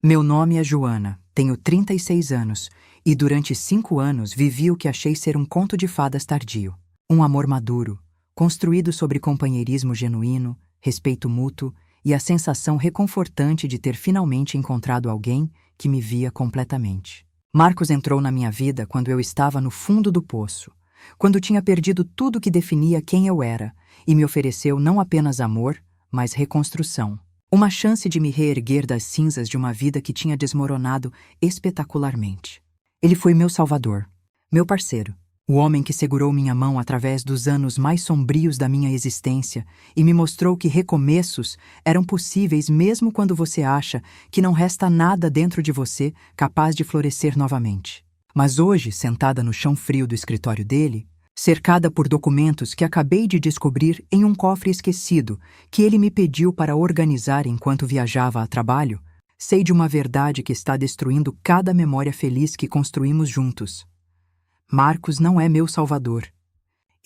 Meu nome é Joana, tenho 36 anos e durante 5 anos vivi o que achei ser um conto de fadas tardio. Um amor maduro, construído sobre companheirismo genuíno, respeito mútuo e a sensação reconfortante de ter finalmente encontrado alguém que me via completamente. Marcos entrou na minha vida quando eu estava no fundo do poço, quando tinha perdido tudo que definia quem eu era e me ofereceu não apenas amor, mas reconstrução. Uma chance de me reerguer das cinzas de uma vida que tinha desmoronado espetacularmente. Ele foi meu salvador, meu parceiro, o homem que segurou minha mão através dos anos mais sombrios da minha existência e me mostrou que recomeços eram possíveis mesmo quando você acha que não resta nada dentro de você capaz de florescer novamente. Mas hoje, sentada no chão frio do escritório dele, cercada por documentos que acabei de descobrir em um cofre esquecido que ele me pediu para organizar enquanto viajava a trabalho, sei de uma verdade que está destruindo cada memória feliz que construímos juntos. Marcos não é meu salvador.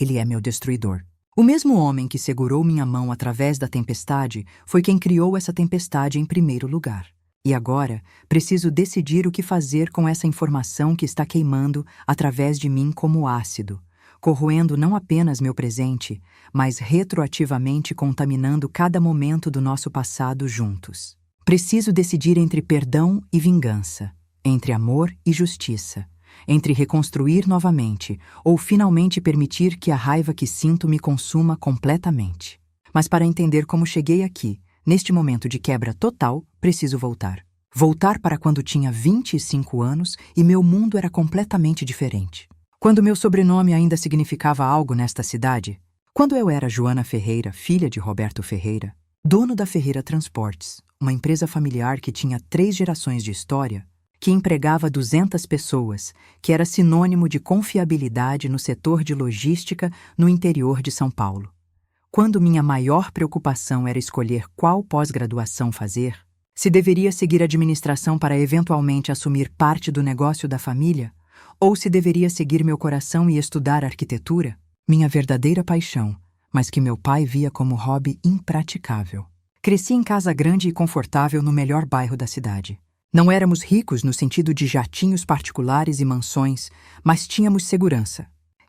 Ele é meu destruidor. O mesmo homem que segurou minha mão através da tempestade foi quem criou essa tempestade em primeiro lugar. E agora, preciso decidir o que fazer com essa informação que está queimando através de mim como ácido, corroendo não apenas meu presente, mas retroativamente contaminando cada momento do nosso passado juntos. Preciso decidir entre perdão e vingança, entre amor e justiça, entre reconstruir novamente ou finalmente permitir que a raiva que sinto me consuma completamente. Mas para entender como cheguei aqui, neste momento de quebra total, preciso voltar. Voltar para quando tinha 25 anos e meu mundo era completamente diferente. Quando meu sobrenome ainda significava algo nesta cidade, quando eu era Joana Ferreira, filha de Roberto Ferreira, dono da Ferreira Transportes, uma empresa familiar que tinha 3 gerações de história, que empregava 200 pessoas, que era sinônimo de confiabilidade no setor de logística no interior de São Paulo. Quando minha maior preocupação era escolher qual pós-graduação fazer, se deveria seguir administração para eventualmente assumir parte do negócio da família, ou se deveria seguir meu coração e estudar arquitetura, minha verdadeira paixão, mas que meu pai via como hobby impraticável. Cresci em casa grande e confortável no melhor bairro da cidade. Não éramos ricos no sentido de jatinhos particulares e mansões, mas tínhamos segurança,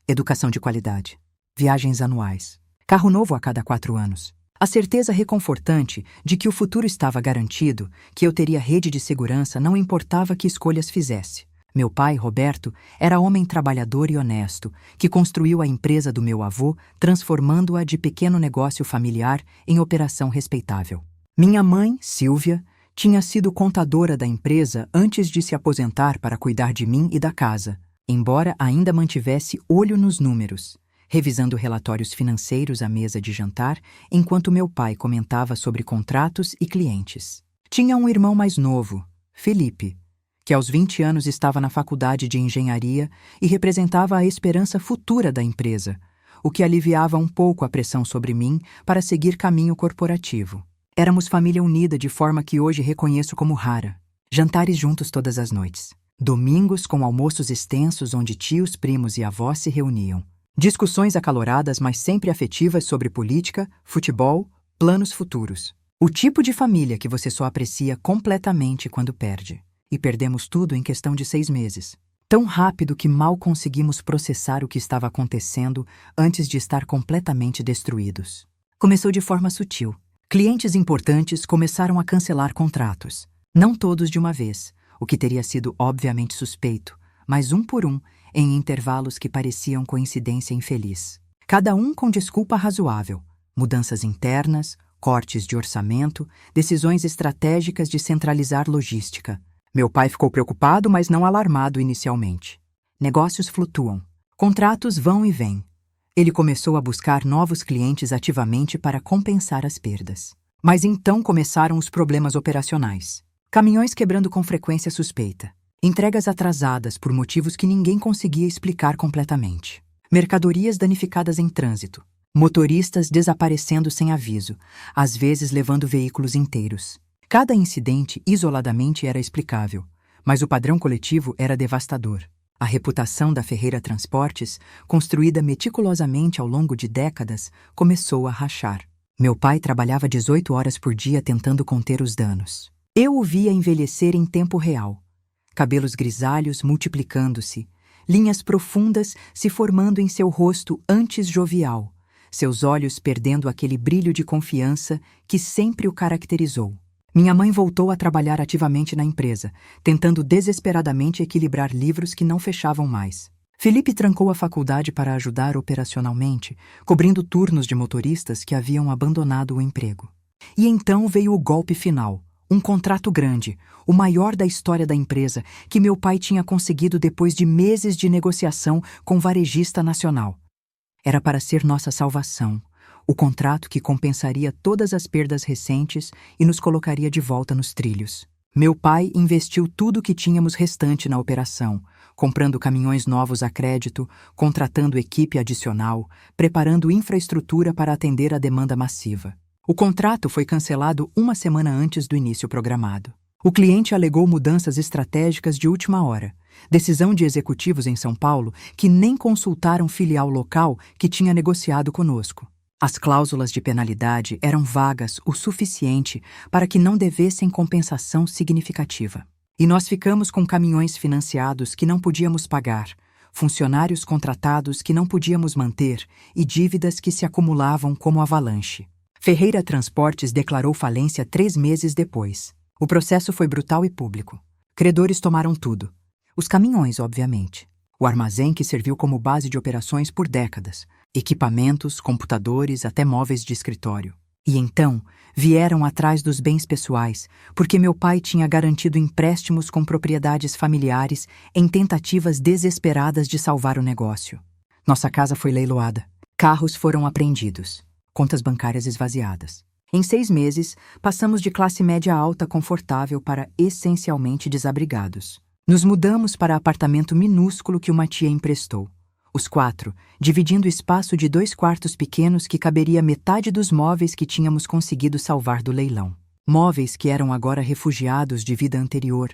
educação de qualidade, viagens anuais, carro novo a cada 4 anos. A certeza reconfortante de que o futuro estava garantido, que eu teria rede de segurança não importava que escolhas fizesse. Meu pai, Roberto, era homem trabalhador e honesto, que construiu a empresa do meu avô, transformando-a de pequeno negócio familiar em operação respeitável. Minha mãe, Silvia, tinha sido contadora da empresa antes de se aposentar para cuidar de mim e da casa, embora ainda mantivesse olho nos números, revisando relatórios financeiros à mesa de jantar, enquanto meu pai comentava sobre contratos e clientes. Tinha um irmão mais novo, Felipe, que aos 20 anos estava na faculdade de engenharia e representava a esperança futura da empresa, o que aliviava um pouco a pressão sobre mim para seguir caminho corporativo. Éramos família unida de forma que hoje reconheço como rara. Jantares juntos todas as noites. Domingos com almoços extensos onde tios, primos e avós se reuniam. Discussões acaloradas, mas sempre afetivas sobre política, futebol, planos futuros. O tipo de família que você só aprecia completamente quando perde. E perdemos tudo em questão de 6 meses. Tão rápido que mal conseguimos processar o que estava acontecendo antes de estar completamente destruídos. Começou de forma sutil. Clientes importantes começaram a cancelar contratos. Não todos de uma vez, o que teria sido obviamente suspeito, mas um por um, em intervalos que pareciam coincidência infeliz. Cada um com desculpa razoável. Mudanças internas, cortes de orçamento, decisões estratégicas de centralizar logística. Meu pai ficou preocupado, mas não alarmado inicialmente. Negócios flutuam. Contratos vão e vêm. Ele começou a buscar novos clientes ativamente para compensar as perdas. Mas então começaram os problemas operacionais. Caminhões quebrando com frequência suspeita. Entregas atrasadas por motivos que ninguém conseguia explicar completamente. Mercadorias danificadas em trânsito. Motoristas desaparecendo sem aviso, às vezes levando veículos inteiros. Cada incidente isoladamente era explicável, mas o padrão coletivo era devastador. A reputação da Ferreira Transportes, construída meticulosamente ao longo de décadas, começou a rachar. Meu pai trabalhava 18 horas por dia tentando conter os danos. Eu o via envelhecer em tempo real. Cabelos grisalhos multiplicando-se, linhas profundas se formando em seu rosto antes jovial, seus olhos perdendo aquele brilho de confiança que sempre o caracterizou. Minha mãe voltou a trabalhar ativamente na empresa, tentando desesperadamente equilibrar livros que não fechavam mais. Felipe trancou a faculdade para ajudar operacionalmente, cobrindo turnos de motoristas que haviam abandonado o emprego. E então veio o golpe final, um contrato grande, o maior da história da empresa, que meu pai tinha conseguido depois de meses de negociação com o varejista nacional. Era para ser nossa salvação, o contrato que compensaria todas as perdas recentes e nos colocaria de volta nos trilhos. Meu pai investiu tudo o que tínhamos restante na operação, comprando caminhões novos a crédito, contratando equipe adicional, preparando infraestrutura para atender a demanda massiva. O contrato foi cancelado uma semana antes do início programado. O cliente alegou mudanças estratégicas de última hora, decisão de executivos em São Paulo que nem consultaram filial local que tinha negociado conosco. As cláusulas de penalidade eram vagas o suficiente para que não devessem compensação significativa. E nós ficamos com caminhões financiados que não podíamos pagar, funcionários contratados que não podíamos manter e dívidas que se acumulavam como avalanche. Ferreira Transportes declarou falência 3 meses depois. O processo foi brutal e público. Credores tomaram tudo. Os caminhões, obviamente. O armazém que serviu como base de operações por décadas. Equipamentos, computadores, até móveis de escritório. E então, vieram atrás dos bens pessoais, porque meu pai tinha garantido empréstimos com propriedades familiares em tentativas desesperadas de salvar o negócio. Nossa casa foi leiloada. Carros foram apreendidos. Contas bancárias esvaziadas. Em 6 meses, passamos de classe média alta confortável para essencialmente desabrigados. Nos mudamos para apartamento minúsculo que uma tia emprestou. Os 4, dividindo espaço de 2 quartos pequenos que caberia metade dos móveis que tínhamos conseguido salvar do leilão. Móveis que eram agora refugiados de vida anterior,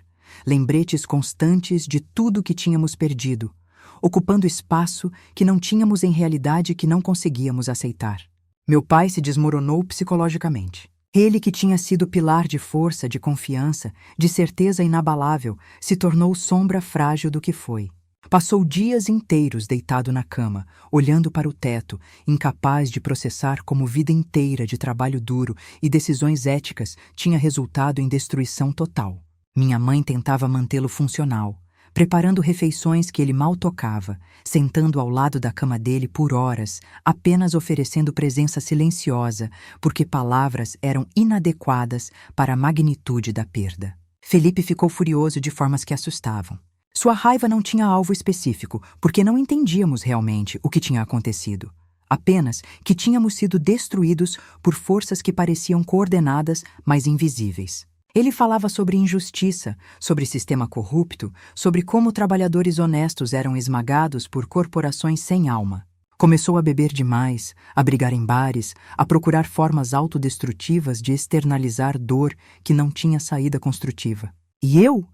lembretes constantes de tudo que tínhamos perdido, ocupando espaço que não tínhamos em realidade que não conseguíamos aceitar. Meu pai se desmoronou psicologicamente. Ele, que tinha sido pilar de força, de confiança, de certeza inabalável, se tornou sombra frágil do que foi. Passou dias inteiros deitado na cama, olhando para o teto, incapaz de processar como vida inteira de trabalho duro e decisões éticas tinha resultado em destruição total. Minha mãe tentava mantê-lo funcional, preparando refeições que ele mal tocava, sentando ao lado da cama dele por horas, apenas oferecendo presença silenciosa, porque palavras eram inadequadas para a magnitude da perda. Felipe ficou furioso de formas que assustavam. Sua raiva não tinha alvo específico, porque não entendíamos realmente o que tinha acontecido. Apenas que tínhamos sido destruídos por forças que pareciam coordenadas, mas invisíveis. Ele falava sobre injustiça, sobre sistema corrupto, sobre como trabalhadores honestos eram esmagados por corporações sem alma. Começou a beber demais, a brigar em bares, a procurar formas autodestrutivas de externalizar dor que não tinha saída construtiva. E eu?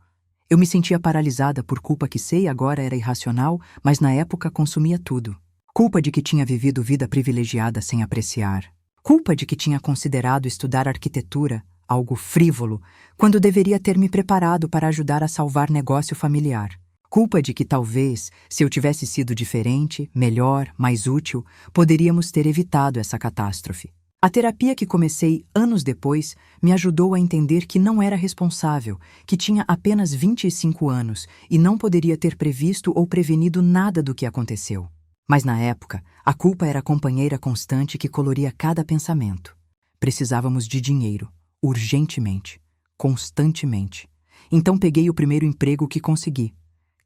Eu me sentia paralisada por culpa que sei agora era irracional, mas na época consumia tudo. Culpa de que tinha vivido vida privilegiada sem apreciar. Culpa de que tinha considerado estudar arquitetura algo frívolo, quando deveria ter me preparado para ajudar a salvar negócio familiar. Culpa de que talvez, se eu tivesse sido diferente, melhor, mais útil, poderíamos ter evitado essa catástrofe. A terapia que comecei anos depois me ajudou a entender que não era responsável, que tinha apenas 25 anos e não poderia ter previsto ou prevenido nada do que aconteceu. Mas na época, a culpa era a companheira constante que coloria cada pensamento. Precisávamos de dinheiro. Urgentemente, constantemente. Então peguei o primeiro emprego que consegui,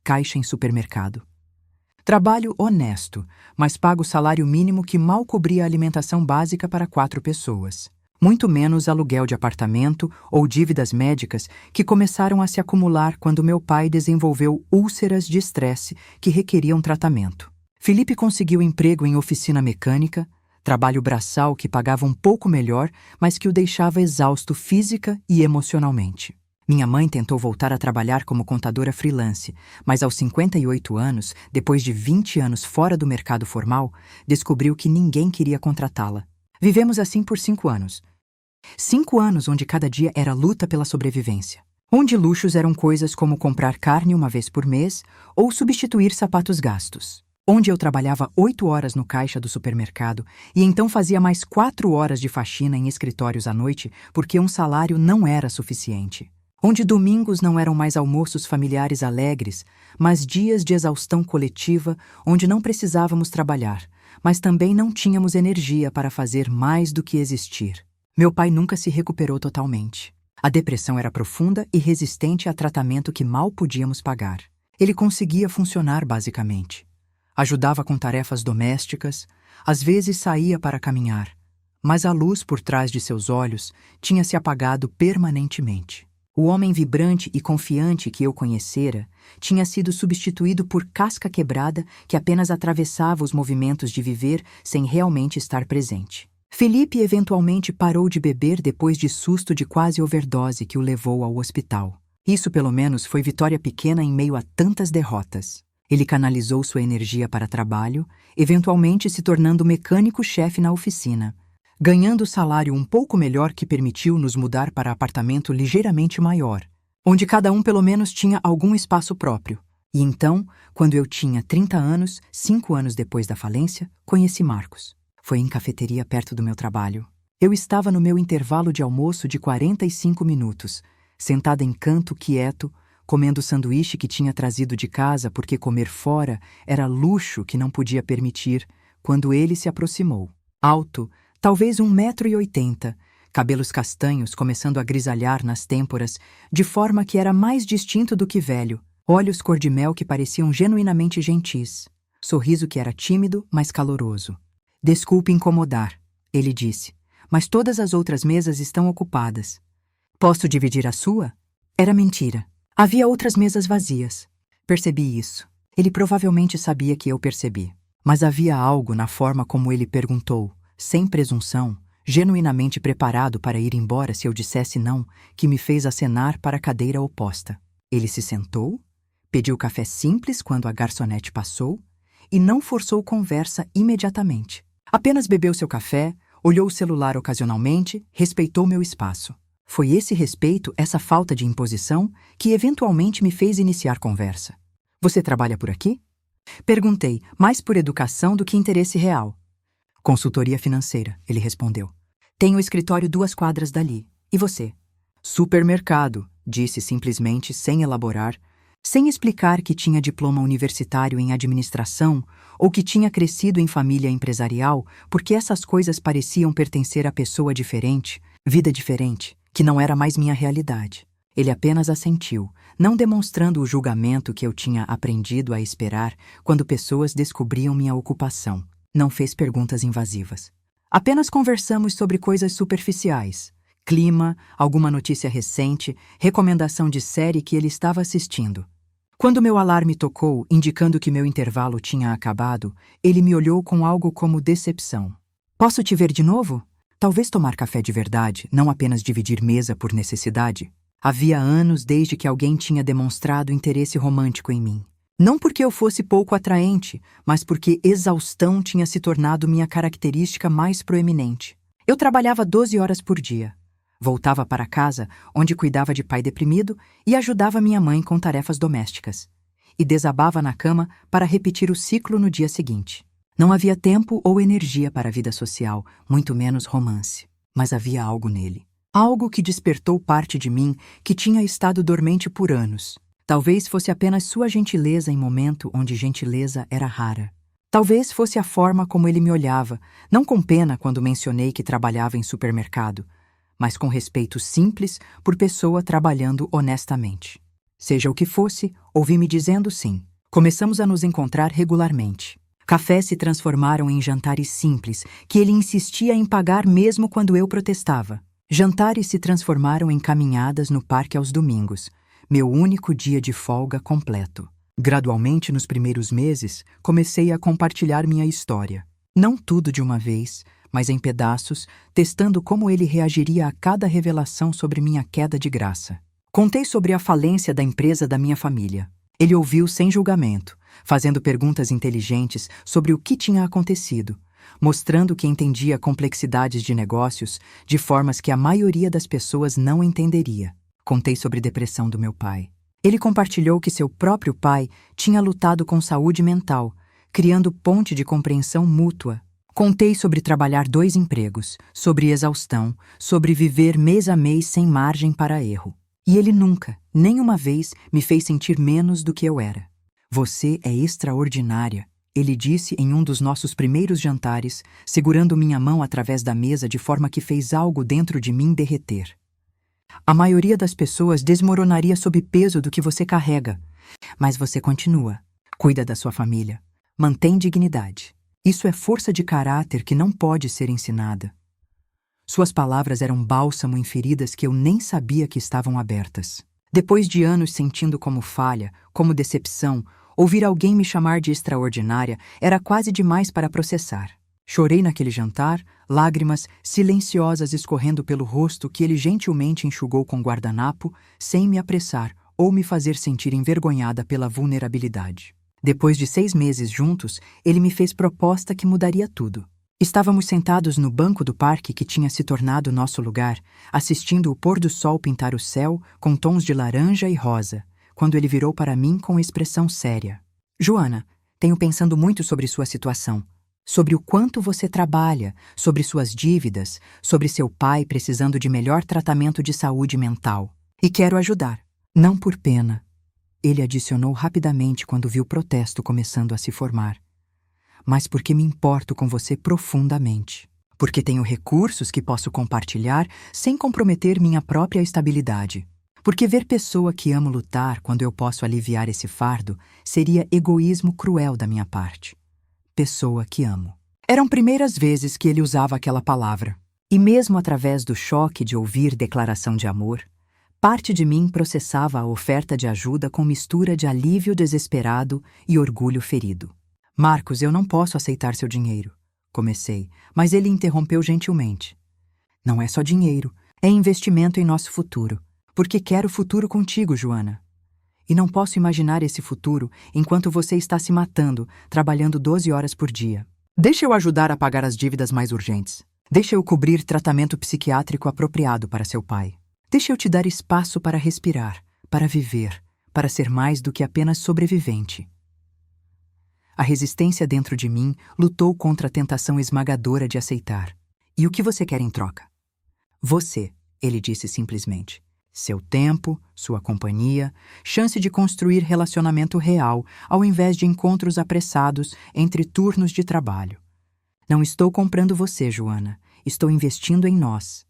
caixa em supermercado. Trabalho honesto, mas pago salário mínimo que mal cobria a alimentação básica para 4 pessoas. Muito menos aluguel de apartamento ou dívidas médicas que começaram a se acumular quando meu pai desenvolveu úlceras de estresse que requeriam tratamento. Felipe conseguiu emprego em oficina mecânica, trabalho braçal que pagava um pouco melhor, mas que o deixava exausto física e emocionalmente. Minha mãe tentou voltar a trabalhar como contadora freelance, mas aos 58 anos, depois de 20 anos fora do mercado formal, descobriu que ninguém queria contratá-la. Vivemos assim por 5 anos. 5 anos onde cada dia era luta pela sobrevivência. Onde luxos eram coisas como comprar carne uma vez por mês ou substituir sapatos gastos. Onde eu trabalhava 8 horas no caixa do supermercado e então fazia mais 4 horas de faxina em escritórios à noite porque um salário não era suficiente. Onde domingos não eram mais almoços familiares alegres, mas dias de exaustão coletiva onde não precisávamos trabalhar, mas também não tínhamos energia para fazer mais do que existir. Meu pai nunca se recuperou totalmente. A depressão era profunda e resistente a tratamento que mal podíamos pagar. Ele conseguia funcionar basicamente. Ajudava com tarefas domésticas, às vezes saía para caminhar, mas a luz por trás de seus olhos tinha se apagado permanentemente. O homem vibrante e confiante que eu conhecera tinha sido substituído por casca quebrada que apenas atravessava os movimentos de viver sem realmente estar presente. Felipe eventualmente parou de beber depois de susto de quase overdose que o levou ao hospital. Isso pelo menos foi vitória pequena em meio a tantas derrotas. Ele canalizou sua energia para trabalho, eventualmente se tornando mecânico-chefe na oficina, ganhando salário um pouco melhor que permitiu nos mudar para apartamento ligeiramente maior, onde cada um pelo menos tinha algum espaço próprio. E então, quando eu tinha 30 anos, 5 anos depois da falência, conheci Marcos. Foi em cafeteria perto do meu trabalho. Eu estava no meu intervalo de almoço de 45 minutos, sentada em canto quieto, comendo o sanduíche que tinha trazido de casa porque comer fora era luxo que não podia permitir, quando ele se aproximou. Alto, talvez 1,80 m, cabelos castanhos começando a grisalhar nas têmporas, de forma que era mais distinto do que velho, olhos cor-de-mel que pareciam genuinamente gentis, sorriso que era tímido, mas caloroso. Desculpe incomodar, ele disse, mas todas as outras mesas estão ocupadas. Posso dividir a sua? Era mentira. Havia outras mesas vazias. Percebi isso. Ele provavelmente sabia que eu percebi. Mas havia algo na forma como ele perguntou, sem presunção, genuinamente preparado para ir embora se eu dissesse não, que me fez acenar para a cadeira oposta. Ele se sentou, pediu café simples quando a garçonete passou e não forçou conversa imediatamente. Apenas bebeu seu café, olhou o celular ocasionalmente, respeitou meu espaço. Foi esse respeito, essa falta de imposição, que eventualmente me fez iniciar conversa. Você trabalha por aqui? Perguntei, mais por educação do que interesse real. Consultoria financeira, ele respondeu. Tenho o escritório 2 quadras dali. E você? Supermercado, disse simplesmente, sem elaborar, sem explicar que tinha diploma universitário em administração ou que tinha crescido em família empresarial, porque essas coisas pareciam pertencer a pessoa diferente, vida diferente, que não era mais minha realidade. Ele apenas assentiu, não demonstrando o julgamento que eu tinha aprendido a esperar quando pessoas descobriam minha ocupação. Não fez perguntas invasivas. Apenas conversamos sobre coisas superficiais. Clima, alguma notícia recente, recomendação de série que ele estava assistindo. Quando meu alarme tocou, indicando que meu intervalo tinha acabado, ele me olhou com algo como decepção. Posso te ver de novo? Talvez tomar café de verdade, não apenas dividir mesa por necessidade. Havia anos desde que alguém tinha demonstrado interesse romântico em mim. Não porque eu fosse pouco atraente, mas porque exaustão tinha se tornado minha característica mais proeminente. Eu trabalhava 12 horas por dia. Voltava para casa, onde cuidava de pai deprimido e ajudava minha mãe com tarefas domésticas. E desabava na cama para repetir o ciclo no dia seguinte. Não havia tempo ou energia para a vida social, muito menos romance. Mas havia algo nele. Algo que despertou parte de mim que tinha estado dormente por anos. Talvez fosse apenas sua gentileza em momento onde gentileza era rara. Talvez fosse a forma como ele me olhava, não com pena quando mencionei que trabalhava em supermercado, mas com respeito simples por pessoa trabalhando honestamente. Seja o que fosse, ouvi-me dizendo sim. Começamos a nos encontrar regularmente. Cafés se transformaram em jantares simples, que ele insistia em pagar mesmo quando eu protestava. Jantares se transformaram em caminhadas no parque aos domingos, meu único dia de folga completo. Gradualmente, nos primeiros meses, comecei a compartilhar minha história. Não tudo de uma vez, mas em pedaços, testando como ele reagiria a cada revelação sobre minha queda de graça. Contei sobre a falência da empresa da minha família. Ele ouviu sem julgamento, fazendo perguntas inteligentes sobre o que tinha acontecido, mostrando que entendia complexidades de negócios de formas que a maioria das pessoas não entenderia. Contei sobre depressão do meu pai. Ele compartilhou que seu próprio pai tinha lutado com saúde mental, criando ponte de compreensão mútua. Contei sobre trabalhar 2 empregos, sobre exaustão, sobre viver mês a mês sem margem para erro. E ele nunca, nem uma vez, me fez sentir menos do que eu era. Você é extraordinária, ele disse em um dos nossos primeiros jantares, segurando minha mão através da mesa de forma que fez algo dentro de mim derreter. A maioria das pessoas desmoronaria sob peso do que você carrega, mas você continua, cuida da sua família, mantém dignidade. Isso é força de caráter que não pode ser ensinada. Suas palavras eram bálsamo em feridas que eu nem sabia que estavam abertas. Depois de anos sentindo como falha, como decepção, ouvir alguém me chamar de extraordinária era quase demais para processar. Chorei naquele jantar, lágrimas silenciosas escorrendo pelo rosto que ele gentilmente enxugou com guardanapo, sem me apressar ou me fazer sentir envergonhada pela vulnerabilidade. Depois de 6 meses juntos, ele me fez proposta que mudaria tudo. Estávamos sentados no banco do parque que tinha se tornado nosso lugar, assistindo o pôr do sol pintar o céu com tons de laranja e rosa, quando ele virou para mim com expressão séria. Joana, tenho pensando muito sobre sua situação, sobre o quanto você trabalha, sobre suas dívidas, sobre seu pai precisando de melhor tratamento de saúde mental. E quero ajudar, não por pena. Ele adicionou rapidamente quando viu o protesto começando a se formar. Mas porque me importo com você profundamente. Porque tenho recursos que posso compartilhar sem comprometer minha própria estabilidade. Porque ver pessoa que amo lutar quando eu posso aliviar esse fardo seria egoísmo cruel da minha parte. Pessoa que amo. Eram primeiras vezes que ele usava aquela palavra. E mesmo através do choque de ouvir declaração de amor, parte de mim processava a oferta de ajuda com mistura de alívio desesperado e orgulho ferido. Marcos, eu não posso aceitar seu dinheiro. Comecei, mas ele interrompeu gentilmente. Não é só dinheiro, é investimento em nosso futuro. Porque quero futuro contigo, Joana. E não posso imaginar esse futuro enquanto você está se matando, trabalhando 12 horas por dia. Deixa eu ajudar a pagar as dívidas mais urgentes. Deixa eu cobrir tratamento psiquiátrico apropriado para seu pai. Deixa eu te dar espaço para respirar, para viver, para ser mais do que apenas sobrevivente. A resistência dentro de mim lutou contra a tentação esmagadora de aceitar. E o que você quer em troca? Você, ele disse simplesmente. Seu tempo, sua companhia, chance de construir relacionamento real ao invés de encontros apressados entre turnos de trabalho. Não estou comprando você, Joana. Estou investindo em nós.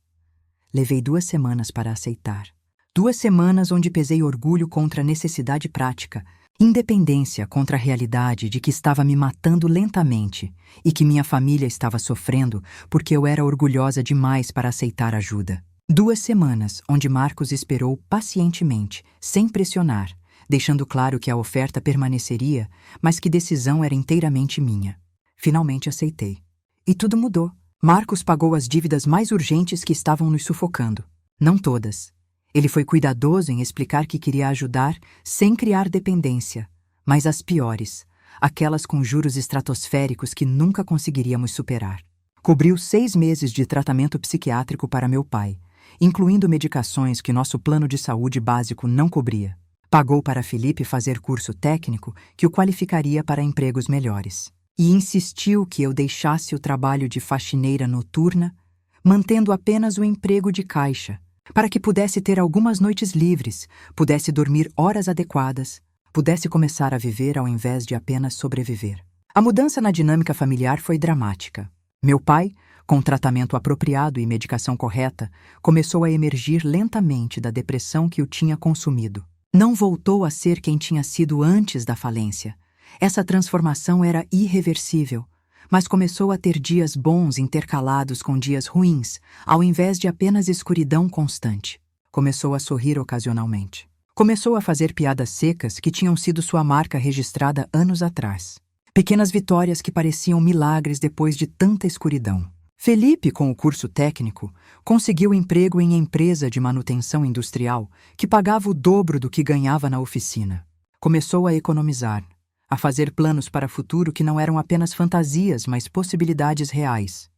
Levei 2 semanas para aceitar. 2 semanas onde pesei orgulho contra a necessidade prática, independência contra a realidade de que estava me matando lentamente e que minha família estava sofrendo porque eu era orgulhosa demais para aceitar ajuda. 2 semanas onde Marcos esperou pacientemente, sem pressionar, deixando claro que a oferta permaneceria, mas que decisão era inteiramente minha. Finalmente aceitei. E tudo mudou. Marcos pagou as dívidas mais urgentes que estavam nos sufocando. Não todas. Ele foi cuidadoso em explicar que queria ajudar sem criar dependência, mas as piores, aquelas com juros estratosféricos que nunca conseguiríamos superar. Cobriu 6 meses de tratamento psiquiátrico para meu pai, incluindo medicações que nosso plano de saúde básico não cobria. Pagou para Felipe fazer curso técnico que o qualificaria para empregos melhores. E insistiu que eu deixasse o trabalho de faxineira noturna, mantendo apenas o emprego de caixa, para que pudesse ter algumas noites livres, pudesse dormir horas adequadas, pudesse começar a viver ao invés de apenas sobreviver. A mudança na dinâmica familiar foi dramática. Meu pai, com tratamento apropriado e medicação correta, começou a emergir lentamente da depressão que o tinha consumido. Não voltou a ser quem tinha sido antes da falência. Essa transformação era irreversível, mas começou a ter dias bons intercalados com dias ruins, ao invés de apenas escuridão constante. Começou a sorrir ocasionalmente. Começou a fazer piadas secas que tinham sido sua marca registrada anos atrás. Pequenas vitórias que pareciam milagres depois de tanta escuridão. Felipe, com o curso técnico, conseguiu emprego em empresa de manutenção industrial que pagava o dobro do que ganhava na oficina. Começou a economizar, a fazer planos para o futuro que não eram apenas fantasias, mas possibilidades reais.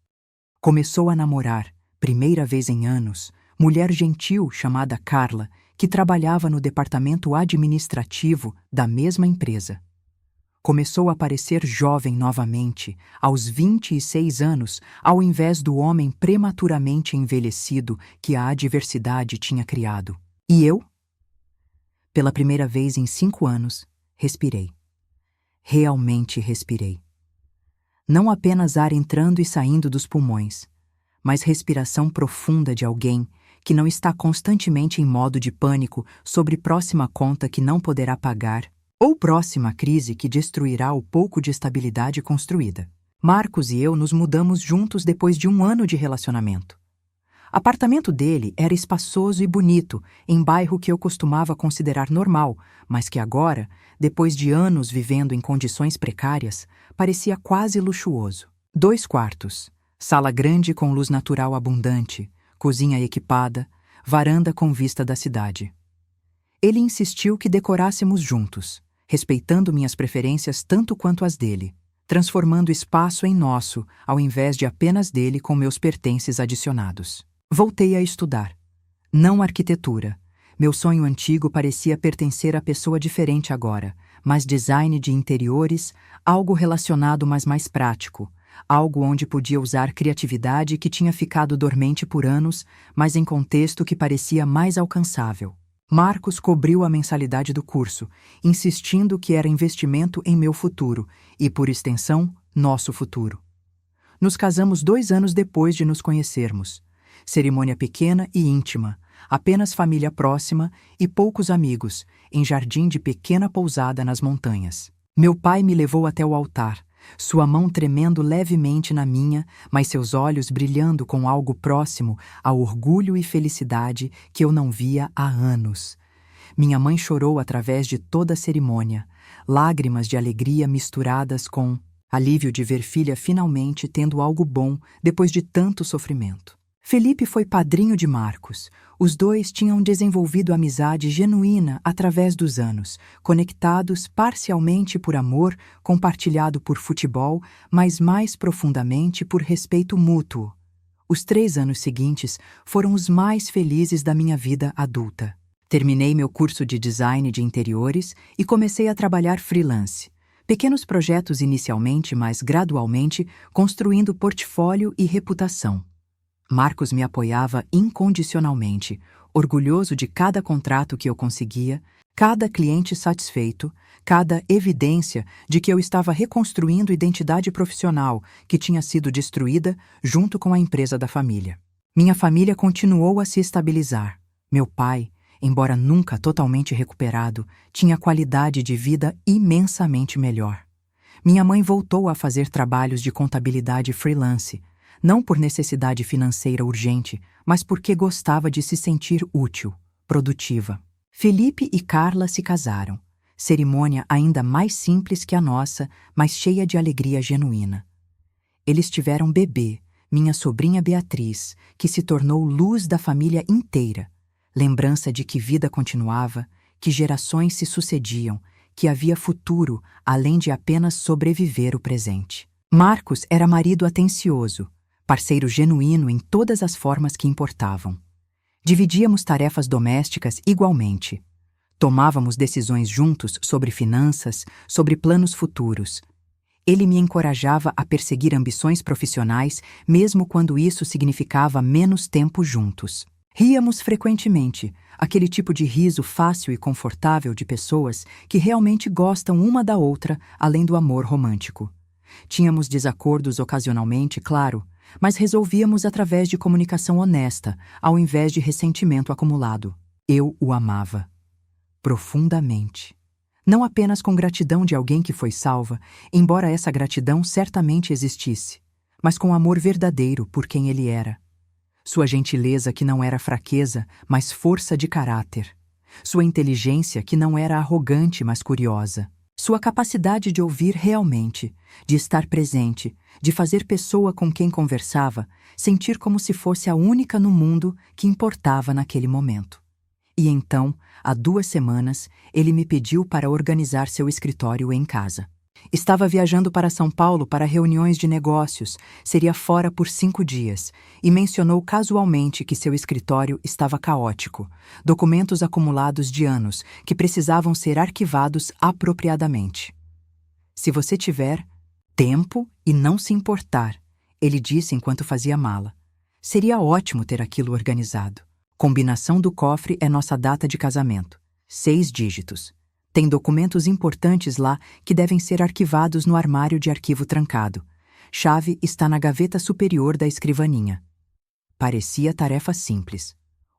Começou a namorar, primeira vez em anos, mulher gentil chamada Carla, que trabalhava no departamento administrativo da mesma empresa. Começou a parecer jovem novamente, aos 26 anos, ao invés do homem prematuramente envelhecido que a adversidade tinha criado. E eu? Pela primeira vez em 5 anos, respirei. Realmente respirei. Não apenas ar entrando e saindo dos pulmões, mas respiração profunda de alguém que não está constantemente em modo de pânico sobre próxima conta que não poderá pagar ou próxima crise que destruirá o pouco de estabilidade construída. Marcos e eu nos mudamos juntos depois de 1 ano de relacionamento. Apartamento dele era espaçoso e bonito, em bairro que eu costumava considerar normal, mas que agora, depois de anos vivendo em condições precárias, parecia quase luxuoso. 2 quartos, sala grande com luz natural abundante, cozinha equipada, varanda com vista da cidade. Ele insistiu que decorássemos juntos, respeitando minhas preferências tanto quanto as dele, transformando espaço em nosso, ao invés de apenas dele com meus pertences adicionados. Voltei a estudar. Não arquitetura. Meu sonho antigo parecia pertencer a pessoa diferente agora, mas design de interiores, algo relacionado mas mais prático, algo onde podia usar criatividade que tinha ficado dormente por anos, mas em contexto que parecia mais alcançável. Marcos cobriu a mensalidade do curso, insistindo que era investimento em meu futuro e, por extensão, nosso futuro. Nos casamos 2 anos depois de nos conhecermos. Cerimônia pequena e íntima, apenas família próxima e poucos amigos, em jardim de pequena pousada nas montanhas. Meu pai me levou até o altar, sua mão tremendo levemente na minha, mas seus olhos brilhando com algo próximo ao orgulho e felicidade que eu não via há anos. Minha mãe chorou através de toda a cerimônia, lágrimas de alegria misturadas com alívio de ver filha finalmente tendo algo bom depois de tanto sofrimento. Felipe foi padrinho de Marcos. Os dois tinham desenvolvido amizade genuína através dos anos, conectados parcialmente por amor, compartilhado por futebol, mas mais profundamente por respeito mútuo. Os 3 anos seguintes foram os mais felizes da minha vida adulta. Terminei meu curso de design de interiores e comecei a trabalhar freelance. Pequenos projetos inicialmente, mas gradualmente, construindo portfólio e reputação. Marcos me apoiava incondicionalmente, orgulhoso de cada contrato que eu conseguia, cada cliente satisfeito, cada evidência de que eu estava reconstruindo identidade profissional que tinha sido destruída junto com a empresa da família. Minha família continuou a se estabilizar. Meu pai, embora nunca totalmente recuperado, tinha qualidade de vida imensamente melhor. Minha mãe voltou a fazer trabalhos de contabilidade freelance, não por necessidade financeira urgente, mas porque gostava de se sentir útil, produtiva. Felipe e Carla se casaram. Cerimônia ainda mais simples que a nossa, mas cheia de alegria genuína. Eles tiveram bebê, minha sobrinha Beatriz, que se tornou luz da família inteira. Lembrança de que vida continuava, que gerações se sucediam, que havia futuro além de apenas sobreviver o presente. Marcos era marido atencioso, parceiro genuíno em todas as formas que importavam. Dividíamos tarefas domésticas igualmente. Tomávamos decisões juntos sobre finanças, sobre planos futuros. Ele me encorajava a perseguir ambições profissionais, mesmo quando isso significava menos tempo juntos. Ríamos frequentemente, aquele tipo de riso fácil e confortável de pessoas que realmente gostam uma da outra, além do amor romântico. Tínhamos desacordos ocasionalmente, claro, mas resolvíamos através de comunicação honesta, ao invés de ressentimento acumulado. Eu o amava. Profundamente. Não apenas com gratidão de alguém que foi salva, embora essa gratidão certamente existisse, mas com amor verdadeiro por quem ele era. Sua gentileza que não era fraqueza, mas força de caráter. Sua inteligência que não era arrogante, mas curiosa. Sua capacidade de ouvir realmente, de estar presente, de fazer pessoa com quem conversava sentir como se fosse a única no mundo que importava naquele momento. E então, há 2 semanas, ele me pediu para organizar seu escritório em casa. Estava viajando para São Paulo para reuniões de negócios, seria fora por 5 dias, e mencionou casualmente que seu escritório estava caótico, documentos acumulados de anos que precisavam ser arquivados apropriadamente. Se você tiver tempo e não se importar, ele disse enquanto fazia mala, seria ótimo ter aquilo organizado. Combinação do cofre é nossa data de casamento. 6 dígitos. Tem documentos importantes lá que devem ser arquivados no armário de arquivo trancado. Chave está na gaveta superior da escrivaninha. Parecia tarefa simples.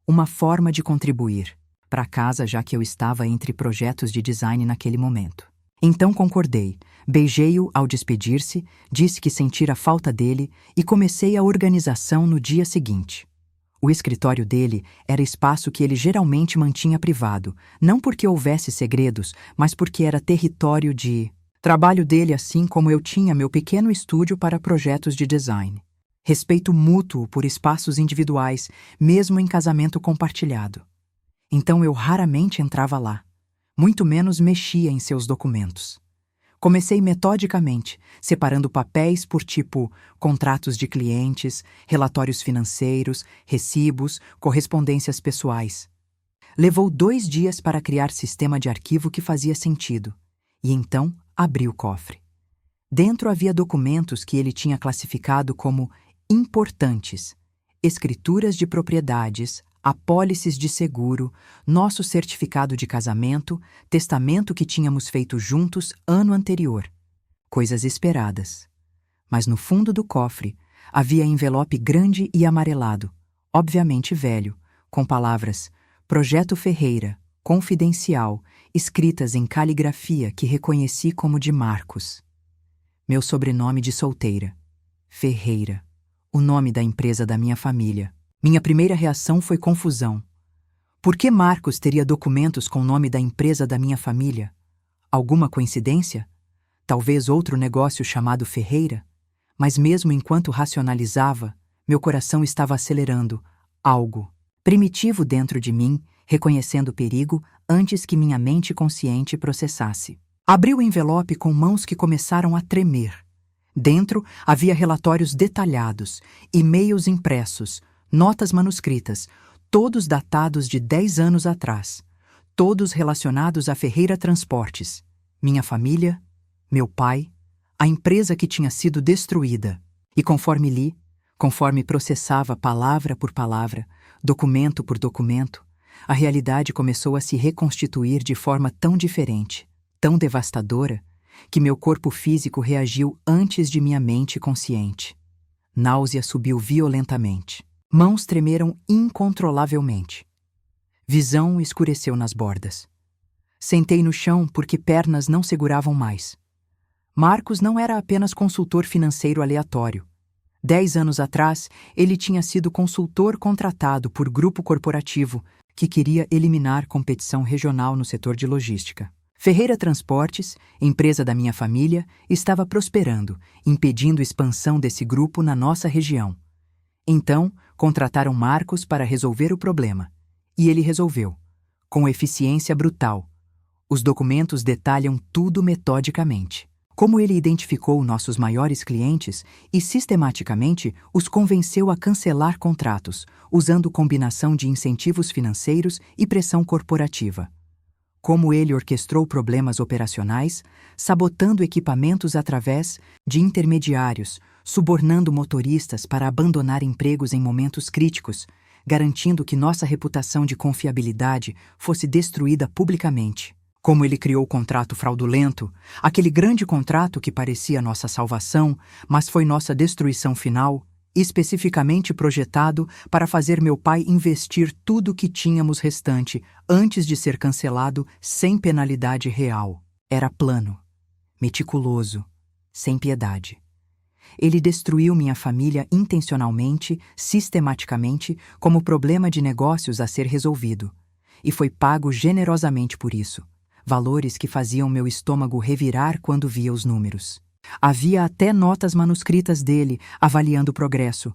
Uma forma de contribuir para casa, já que eu estava entre projetos de design naquele momento. Então concordei, beijei-o ao despedir-se, disse que sentira falta dele e comecei a organização no dia seguinte. O escritório dele era espaço que ele geralmente mantinha privado, não porque houvesse segredos, mas porque era território de trabalho dele, assim como eu tinha meu pequeno estúdio para projetos de design. Respeito mútuo por espaços individuais, mesmo em casamento compartilhado. Então eu raramente entrava lá, muito menos mexia em seus documentos. Comecei metodicamente, separando papéis por tipo contratos de clientes, relatórios financeiros, recibos, correspondências pessoais. Levou 2 dias para criar sistema de arquivo que fazia sentido, e então abri o cofre. Dentro havia documentos que ele tinha classificado como importantes, escrituras de propriedades, apólices de seguro, nosso certificado de casamento, testamento que tínhamos feito juntos ano anterior. Coisas esperadas. Mas no fundo do cofre havia envelope grande e amarelado, obviamente velho, com palavras Projeto Ferreira, confidencial, escritas em caligrafia que reconheci como de Marcos. Meu sobrenome de solteira. Ferreira. O nome da empresa da minha família. Minha primeira reação foi confusão. Por que Marcos teria documentos com o nome da empresa da minha família? Alguma coincidência? Talvez outro negócio chamado Ferreira? Mas mesmo enquanto racionalizava, meu coração estava acelerando. Algo primitivo dentro de mim, reconhecendo o perigo antes que minha mente consciente processasse. Abri o envelope com mãos que começaram a tremer. Dentro havia relatórios detalhados, e-mails impressos, notas manuscritas, todos datados de 10 anos atrás, todos relacionados a Ferreira Transportes, minha família, meu pai, a empresa que tinha sido destruída. E conforme li, conforme processava palavra por palavra, documento por documento, a realidade começou a se reconstituir de forma tão diferente, tão devastadora, que meu corpo físico reagiu antes de minha mente consciente. Náusea subiu violentamente. Mãos tremeram incontrolavelmente. Visão escureceu nas bordas. Sentei no chão porque pernas não seguravam mais. Marcos não era apenas consultor financeiro aleatório. 10 anos atrás, ele tinha sido consultor contratado por grupo corporativo que queria eliminar competição regional no setor de logística. Ferreira Transportes, empresa da minha família, estava prosperando, impedindo expansão desse grupo na nossa região. Então, contrataram Marcos para resolver o problema. E ele resolveu, com eficiência brutal. Os documentos detalham tudo metodicamente. Como ele identificou nossos maiores clientes e sistematicamente os convenceu a cancelar contratos, usando combinação de incentivos financeiros e pressão corporativa. Como ele orquestrou problemas operacionais, sabotando equipamentos através de intermediários, subornando motoristas para abandonar empregos em momentos críticos, garantindo que nossa reputação de confiabilidade fosse destruída publicamente. Como ele criou o contrato fraudulento, aquele grande contrato que parecia nossa salvação, mas foi nossa destruição final, especificamente projetado para fazer meu pai investir tudo o que tínhamos restante antes de ser cancelado sem penalidade real. Era plano, meticuloso, sem piedade. Ele destruiu minha família intencionalmente, sistematicamente, como problema de negócios a ser resolvido. E foi pago generosamente por isso. Valores que faziam meu estômago revirar quando via os números. Havia até notas manuscritas dele, avaliando o progresso.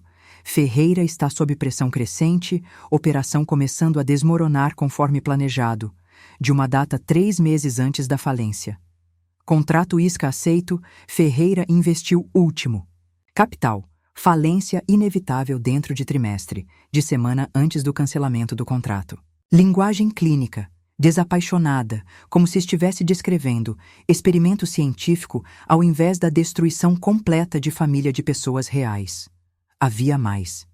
Ferreira está sob pressão crescente, operação começando a desmoronar conforme planejado, de uma data 3 meses antes da falência. Contrato isca aceito, Ferreira investiu último. Capital, falência inevitável dentro de trimestre, de semana antes do cancelamento do contrato. Linguagem clínica, desapaixonada, como se estivesse descrevendo experimento científico ao invés da destruição completa de família de pessoas reais. Havia mais.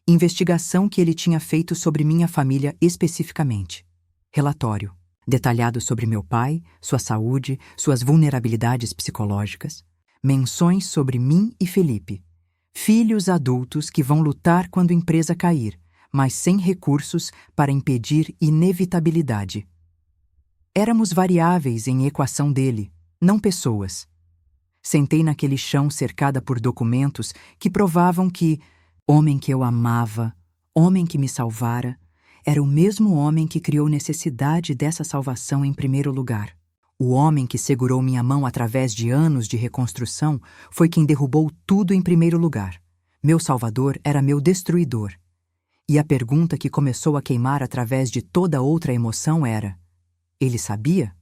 Investigação que ele tinha feito sobre minha família especificamente. Relatório. Detalhado sobre meu pai, sua saúde, suas vulnerabilidades psicológicas. Menções sobre mim e Felipe. Filhos adultos que vão lutar quando a empresa cair, mas sem recursos para impedir inevitabilidade. Éramos variáveis em equação dele, não pessoas. Sentei naquele chão cercada por documentos que provavam que homem que eu amava, homem que me salvara, era o mesmo homem que criou necessidade dessa salvação em primeiro lugar. O homem que segurou minha mão através de anos de reconstrução foi quem derrubou tudo em primeiro lugar. Meu salvador era meu destruidor. E a pergunta que começou a queimar através de toda outra emoção era: ele sabia?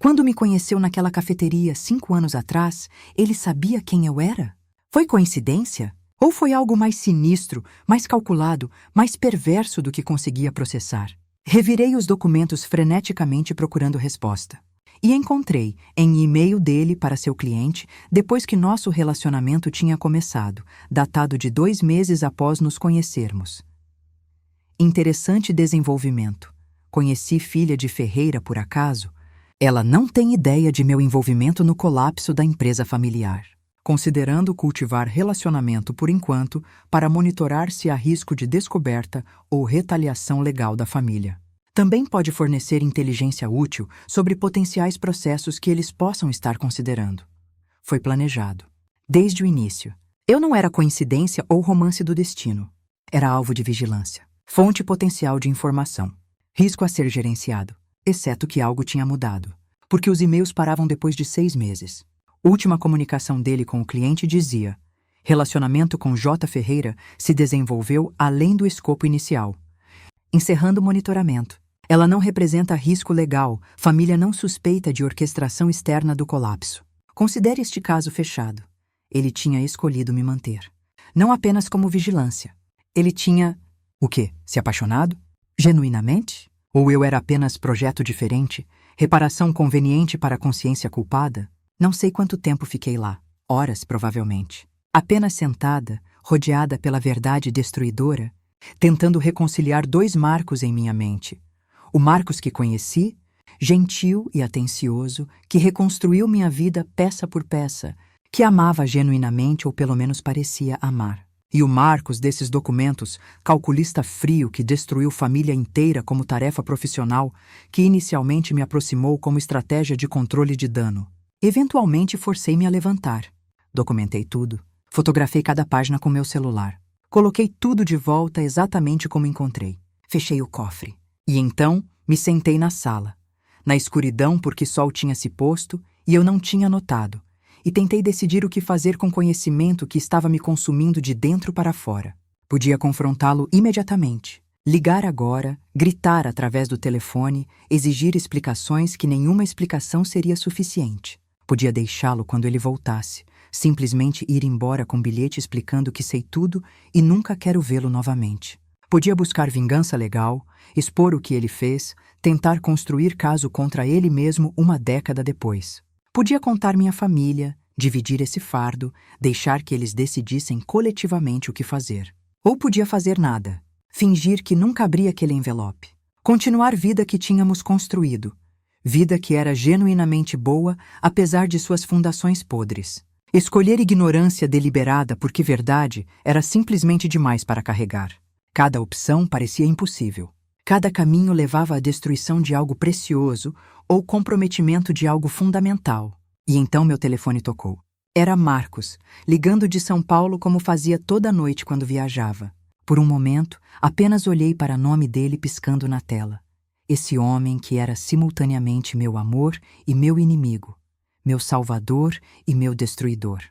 Quando me conheceu naquela cafeteria 5 anos atrás, ele sabia quem eu era? Foi coincidência? Ou foi algo mais sinistro, mais calculado, mais perverso do que conseguia processar? Revirei os documentos freneticamente procurando resposta. E encontrei em e-mail dele para seu cliente, depois que nosso relacionamento tinha começado, datado de 2 meses após nos conhecermos. Interessante desenvolvimento. Conheci filha de Ferreira por acaso? Ela não tem ideia de meu envolvimento no colapso da empresa familiar. Considerando cultivar relacionamento por enquanto para monitorar se há risco de descoberta ou retaliação legal da família. Também pode fornecer inteligência útil sobre potenciais processos que eles possam estar considerando. Foi planejado. Desde o início. Eu não era coincidência ou romance do destino. Era alvo de vigilância. Fonte potencial de informação. Risco a ser gerenciado, exceto que algo tinha mudado. Porque os e-mails paravam depois de 6 meses. Última comunicação dele com o cliente dizia: relacionamento com J. Ferreira se desenvolveu além do escopo inicial. Encerrando o monitoramento. Ela não representa risco legal, família não suspeita de orquestração externa do colapso. Considere este caso fechado. Ele tinha escolhido me manter. Não apenas como vigilância. Ele tinha... o quê? Se apaixonado? Genuinamente? Ou eu era apenas projeto diferente? Reparação conveniente para a consciência culpada? Não sei quanto tempo fiquei lá. Horas, provavelmente. Apenas sentada, rodeada pela verdade destruidora, tentando reconciliar 2 Marcos em minha mente. O Marcos que conheci, gentil e atencioso, que reconstruiu minha vida peça por peça, que amava genuinamente ou pelo menos parecia amar. E o Marcos desses documentos, calculista frio que destruiu família inteira como tarefa profissional, que inicialmente me aproximou como estratégia de controle de dano. Eventualmente forcei-me a levantar. Documentei tudo. Fotografei cada página com meu celular. Coloquei tudo de volta exatamente como encontrei. Fechei o cofre. E então me sentei na sala, na escuridão porque sol tinha se posto e eu não tinha notado, e tentei decidir o que fazer com o conhecimento que estava me consumindo de dentro para fora. Podia confrontá-lo imediatamente, ligar agora, gritar através do telefone, exigir explicações que nenhuma explicação seria suficiente. Podia deixá-lo quando ele voltasse, simplesmente ir embora com bilhete explicando que sei tudo e nunca quero vê-lo novamente. Podia buscar vingança legal, expor o que ele fez, tentar construir caso contra ele mesmo 1 década depois. Podia contar minha família, dividir esse fardo, deixar que eles decidissem coletivamente o que fazer. Ou podia fazer nada, fingir que nunca abri aquele envelope. Continuar vida que tínhamos construído. Vida que era genuinamente boa, apesar de suas fundações podres. Escolher ignorância deliberada porque verdade era simplesmente demais para carregar. Cada opção parecia impossível. Cada caminho levava à destruição de algo precioso ou comprometimento de algo fundamental. E então meu telefone tocou. Era Marcos, ligando de São Paulo como fazia toda noite quando viajava. Por um momento, apenas olhei para o nome dele piscando na tela. Esse homem que era simultaneamente meu amor e meu inimigo, meu salvador e meu destruidor.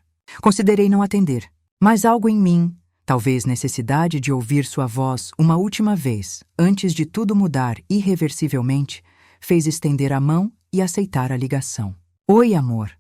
Considerei não atender, mas algo em mim, Talvez necessidade de ouvir sua voz uma última vez, antes de tudo mudar irreversivelmente, fez estender a mão e aceitar a ligação. Oi, amor.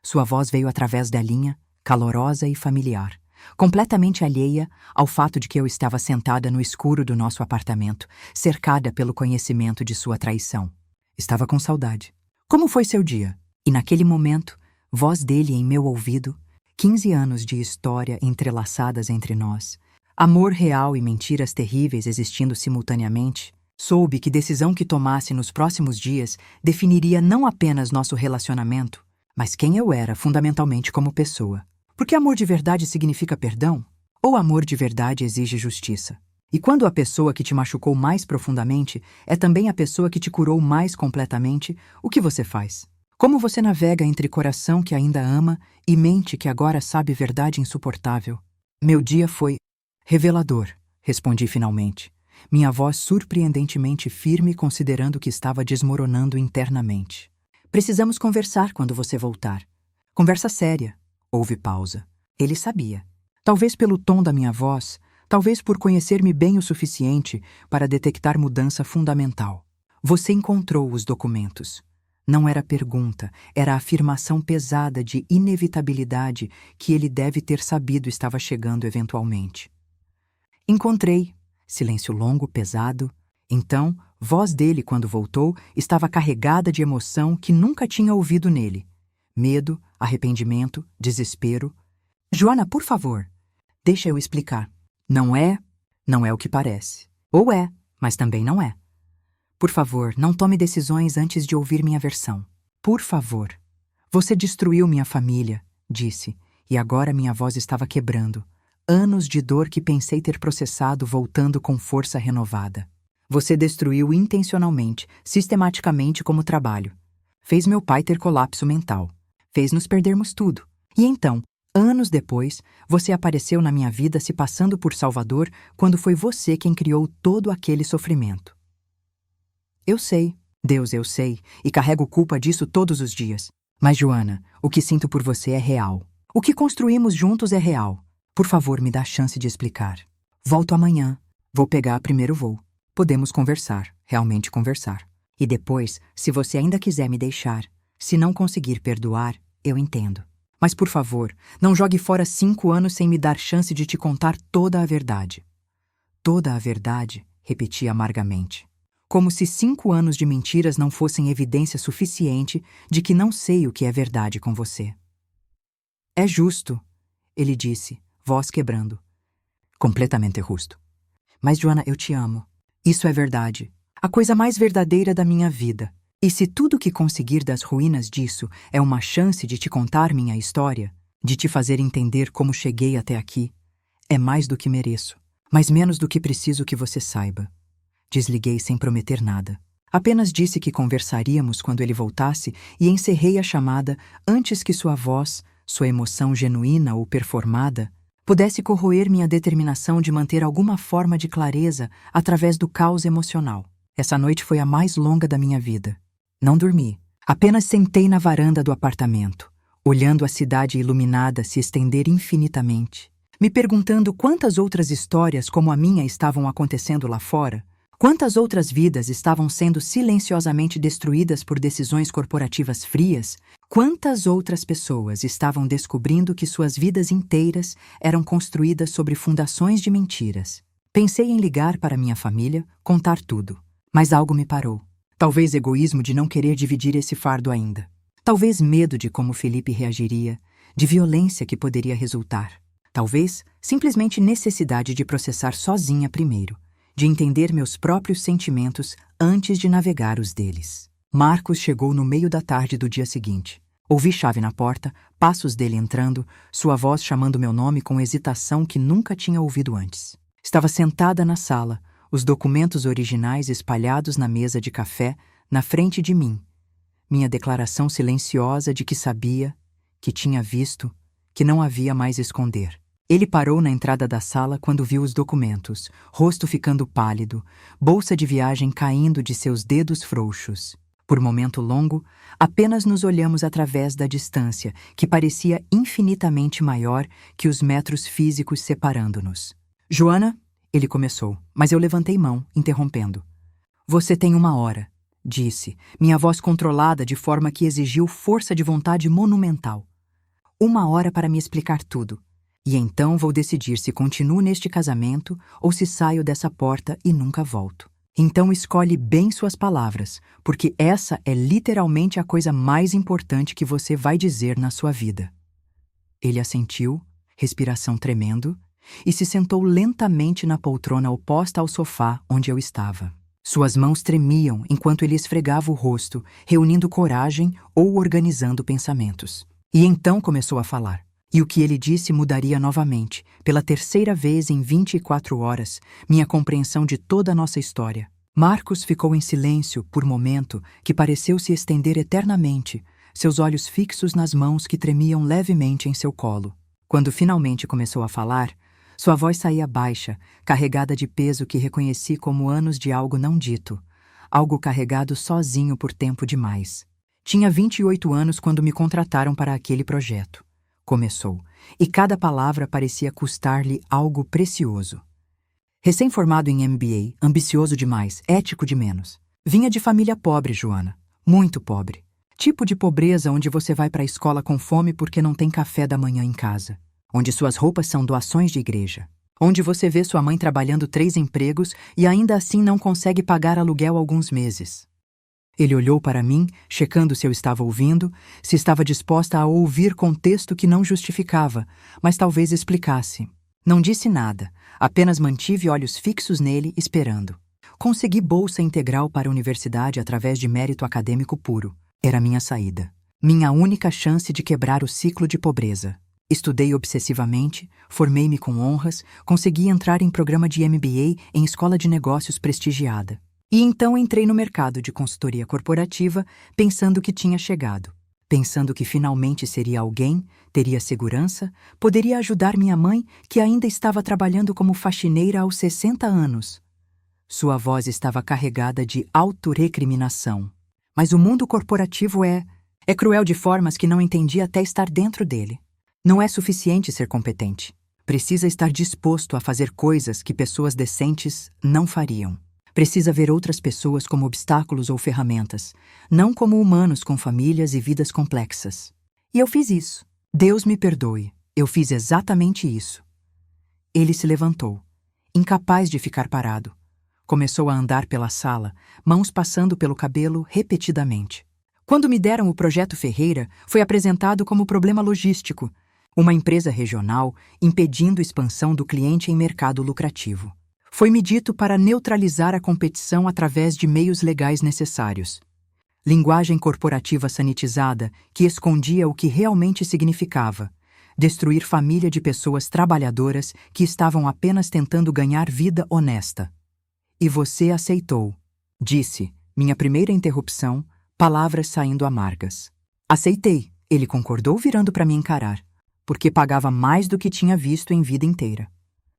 Sua voz veio através da linha, calorosa e familiar, completamente alheia ao fato de que eu estava sentada no escuro do nosso apartamento, cercada pelo conhecimento de sua traição. Estava com saudade. Como foi seu dia? E naquele momento, voz dele em meu ouvido, 15 anos de história entrelaçadas entre nós, amor real e mentiras terríveis existindo simultaneamente, soube que decisão que tomasse nos próximos dias definiria não apenas nosso relacionamento, mas quem eu era fundamentalmente como pessoa. Porque amor de verdade significa perdão? Ou amor de verdade exige justiça? E quando a pessoa que te machucou mais profundamente é também a pessoa que te curou mais completamente, o que você faz? Como você navega entre coração que ainda ama e mente que agora sabe verdade insuportável? Meu dia foi revelador, respondi finalmente, minha voz surpreendentemente firme considerando que estava desmoronando internamente. Precisamos conversar quando você voltar. Conversa séria. Houve pausa. Ele sabia. Talvez pelo tom da minha voz, talvez por conhecer-me bem o suficiente para detectar mudança fundamental. Você encontrou os documentos. Não era pergunta, era a afirmação pesada de inevitabilidade que ele deve ter sabido estava chegando eventualmente. Encontrei. Silêncio longo, pesado. Então, voz dele, quando voltou, estava carregada de emoção que nunca tinha ouvido nele. Medo, arrependimento, desespero. Joana, por favor, deixa eu explicar. Não é o que parece. Ou é, mas também não é. Por favor, não tome decisões antes de ouvir minha versão. Por favor. Você destruiu minha família, disse, e agora minha voz estava quebrando. Anos de dor que pensei ter processado voltando com força renovada. Você destruiu intencionalmente, sistematicamente como trabalho. Fez meu pai ter colapso mental. Fez-nos perdermos tudo. E então, anos depois, você apareceu na minha vida se passando por Salvador quando foi você quem criou todo aquele sofrimento. Eu sei, Deus, eu sei, e carrego culpa disso todos os dias. Mas, Joana, o que sinto por você é real. O que construímos juntos é real. Por favor, me dá a chance de explicar. Volto amanhã. Vou pegar primeiro voo. Podemos conversar, realmente conversar. E depois, se você ainda quiser me deixar, se não conseguir perdoar, eu entendo. Mas, por favor, não jogue fora 5 anos sem me dar chance de te contar toda a verdade. Toda a verdade, repeti amargamente. Como se 5 anos de mentiras não fossem evidência suficiente de que não sei o que é verdade com você. É justo, ele disse, voz quebrando. Completamente justo. Mas, Joana, eu te amo. Isso é verdade. A coisa mais verdadeira da minha vida. E se tudo que conseguir das ruínas disso é uma chance de te contar minha história, de te fazer entender como cheguei até aqui, é mais do que mereço, mas menos do que preciso que você saiba. Desliguei sem prometer nada. Apenas disse que conversaríamos quando ele voltasse e encerrei a chamada antes que sua voz, sua emoção genuína ou performada, pudesse corroer minha determinação de manter alguma forma de clareza através do caos emocional. Essa noite foi a mais longa da minha vida. Não dormi. Apenas sentei na varanda do apartamento, olhando a cidade iluminada se estender infinitamente, me perguntando quantas outras histórias como a minha estavam acontecendo lá fora, quantas outras vidas estavam sendo silenciosamente destruídas por decisões corporativas frias, quantas outras pessoas estavam descobrindo que suas vidas inteiras eram construídas sobre fundações de mentiras. Pensei em ligar para minha família, contar tudo, mas algo me parou. Talvez egoísmo de não querer dividir esse fardo ainda. Talvez medo de como Felipe reagiria, de violência que poderia resultar. Talvez simplesmente necessidade de processar sozinha primeiro, de entender meus próprios sentimentos antes de navegar os deles. Marcos chegou no meio da tarde do dia seguinte. Ouvi chave na porta, passos dele entrando, sua voz chamando meu nome com hesitação que nunca tinha ouvido antes. Estava sentada na sala, os documentos originais espalhados na mesa de café, na frente de mim. Minha declaração silenciosa de que sabia, que tinha visto, que não havia mais esconder. Ele parou na entrada da sala quando viu os documentos, rosto ficando pálido, bolsa de viagem caindo de seus dedos frouxos. Por momento longo, apenas nos olhamos através da distância, que parecia infinitamente maior que os metros físicos separando-nos. Joana, ele começou, mas eu levantei mão, interrompendo. Você tem 1 hora, disse, minha voz controlada de forma que exigiu força de vontade monumental. 1 hora para me explicar tudo. E então vou decidir se continuo neste casamento ou se saio dessa porta e nunca volto. Então escolhe bem suas palavras, porque essa é literalmente a coisa mais importante que você vai dizer na sua vida. Ele assentiu, respiração tremendo, e se sentou lentamente na poltrona oposta ao sofá onde eu estava. Suas mãos tremiam enquanto ele esfregava o rosto, reunindo coragem ou organizando pensamentos. E então começou a falar. E o que ele disse mudaria novamente, pela 3ª vez em 24 horas, minha compreensão de toda a nossa história. Marcos ficou em silêncio por momento que pareceu se estender eternamente, seus olhos fixos nas mãos que tremiam levemente em seu colo. Quando finalmente começou a falar, sua voz saía baixa, carregada de peso que reconheci como anos de algo não dito, algo carregado sozinho por tempo demais. Tinha 28 anos quando me contrataram para aquele projeto. Começou, e cada palavra parecia custar-lhe algo precioso. Recém-formado em MBA, ambicioso demais, ético de menos. Vinha de família pobre, Joana. Muito pobre. Tipo de pobreza onde você vai para a escola com fome porque não tem café da manhã em casa. Onde suas roupas são doações de igreja. Onde você vê sua mãe trabalhando 3 empregos e ainda assim não consegue pagar aluguel alguns meses. Ele olhou para mim, checando se eu estava ouvindo, se estava disposta a ouvir contexto que não justificava, mas talvez explicasse. Não disse nada, apenas mantive olhos fixos nele, esperando. Consegui bolsa integral para a universidade através de mérito acadêmico puro. Era minha saída. Minha única chance de quebrar o ciclo de pobreza. Estudei obsessivamente, formei-me com honras, consegui entrar em programa de MBA em escola de negócios prestigiada. E então entrei no mercado de consultoria corporativa pensando que tinha chegado. Pensando que finalmente seria alguém, teria segurança, poderia ajudar minha mãe, que ainda estava trabalhando como faxineira aos 60 anos. Sua voz estava carregada de autorrecriminação. Mas o mundo corporativo é cruel de formas que não entendi até estar dentro dele. Não é suficiente ser competente. Precisa estar disposto a fazer coisas que pessoas decentes não fariam. Precisa ver outras pessoas como obstáculos ou ferramentas, não como humanos com famílias e vidas complexas. E eu fiz isso. Deus me perdoe, eu fiz exatamente isso. Ele se levantou, incapaz de ficar parado. Começou a andar pela sala, mãos passando pelo cabelo repetidamente. Quando me deram o projeto Ferreira, foi apresentado como problema logístico, uma empresa regional impedindo expansão do cliente em mercado lucrativo. Foi-me dito para neutralizar a competição através de meios legais necessários. Linguagem corporativa sanitizada que escondia o que realmente significava: destruir família de pessoas trabalhadoras que estavam apenas tentando ganhar vida honesta. E você aceitou, disse, minha primeira interrupção, palavras saindo amargas. Aceitei, ele concordou virando para me encarar, porque pagava mais do que tinha visto em vida inteira.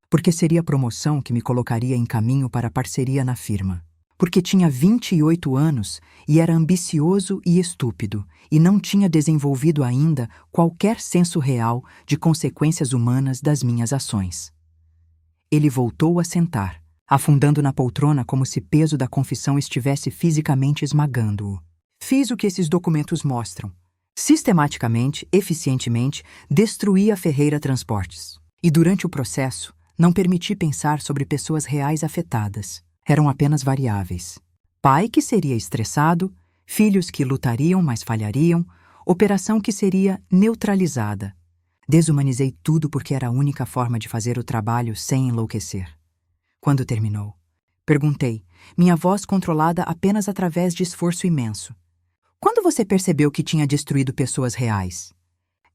Porque seria a promoção que me colocaria em caminho para a parceria na firma. Porque tinha 28 anos e era ambicioso e estúpido, e não tinha desenvolvido ainda qualquer senso real de consequências humanas das minhas ações. Ele voltou a sentar, afundando na poltrona como se peso da confissão estivesse fisicamente esmagando-o. Fiz o que esses documentos mostram. Sistematicamente, eficientemente, destruí a Ferreira Transportes. E durante o processo, não permiti pensar sobre pessoas reais afetadas. Eram apenas variáveis. Pai que seria estressado, filhos que lutariam, mas falhariam, operação que seria neutralizada. Desumanizei tudo porque era a única forma de fazer o trabalho sem enlouquecer. Quando terminou, perguntei, minha voz controlada apenas através de esforço imenso. Quando você percebeu que tinha destruído pessoas reais?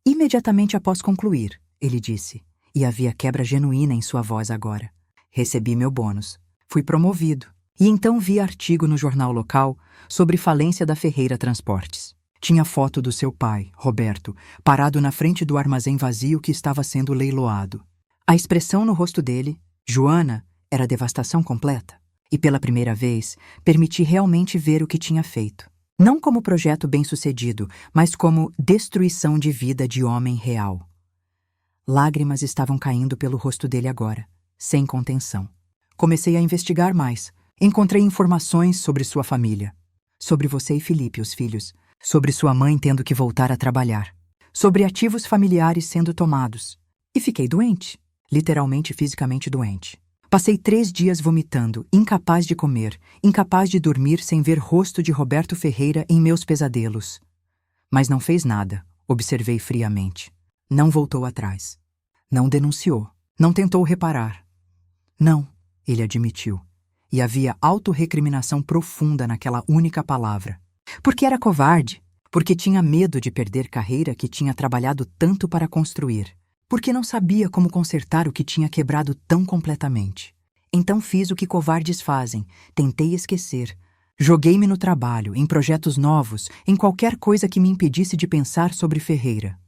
Imediatamente após concluir, ele disse. E havia quebra genuína em sua voz agora. Recebi meu bônus. Fui promovido. E então vi artigo no jornal local sobre falência da Ferreira Transportes. Tinha foto do seu pai, Roberto, parado na frente do armazém vazio que estava sendo leiloado. A expressão no rosto dele, Joana, era devastação completa. E pela primeira vez, permiti realmente ver o que tinha feito. Não como projeto bem-sucedido, mas como destruição de vida de homem real. Lágrimas estavam caindo pelo rosto dele agora, sem contenção. Comecei a investigar mais. Encontrei informações sobre sua família. Sobre você e Felipe, os filhos. Sobre sua mãe tendo que voltar a trabalhar. Sobre ativos familiares sendo tomados. E fiquei doente. Literalmente e fisicamente doente. Passei 3 dias vomitando, incapaz de comer, incapaz de dormir sem ver rosto de Roberto Ferreira em meus pesadelos. Mas não fez nada, observei friamente. Não voltou atrás. Não denunciou. Não tentou reparar. Não, ele admitiu. E havia autorrecriminação profunda naquela única palavra. Porque era covarde. Porque tinha medo de perder carreira que tinha trabalhado tanto para construir. Porque não sabia como consertar o que tinha quebrado tão completamente. Então fiz o que covardes fazem, tentei esquecer. Joguei-me no trabalho, em projetos novos, em qualquer coisa que me impedisse de pensar sobre Ferreira.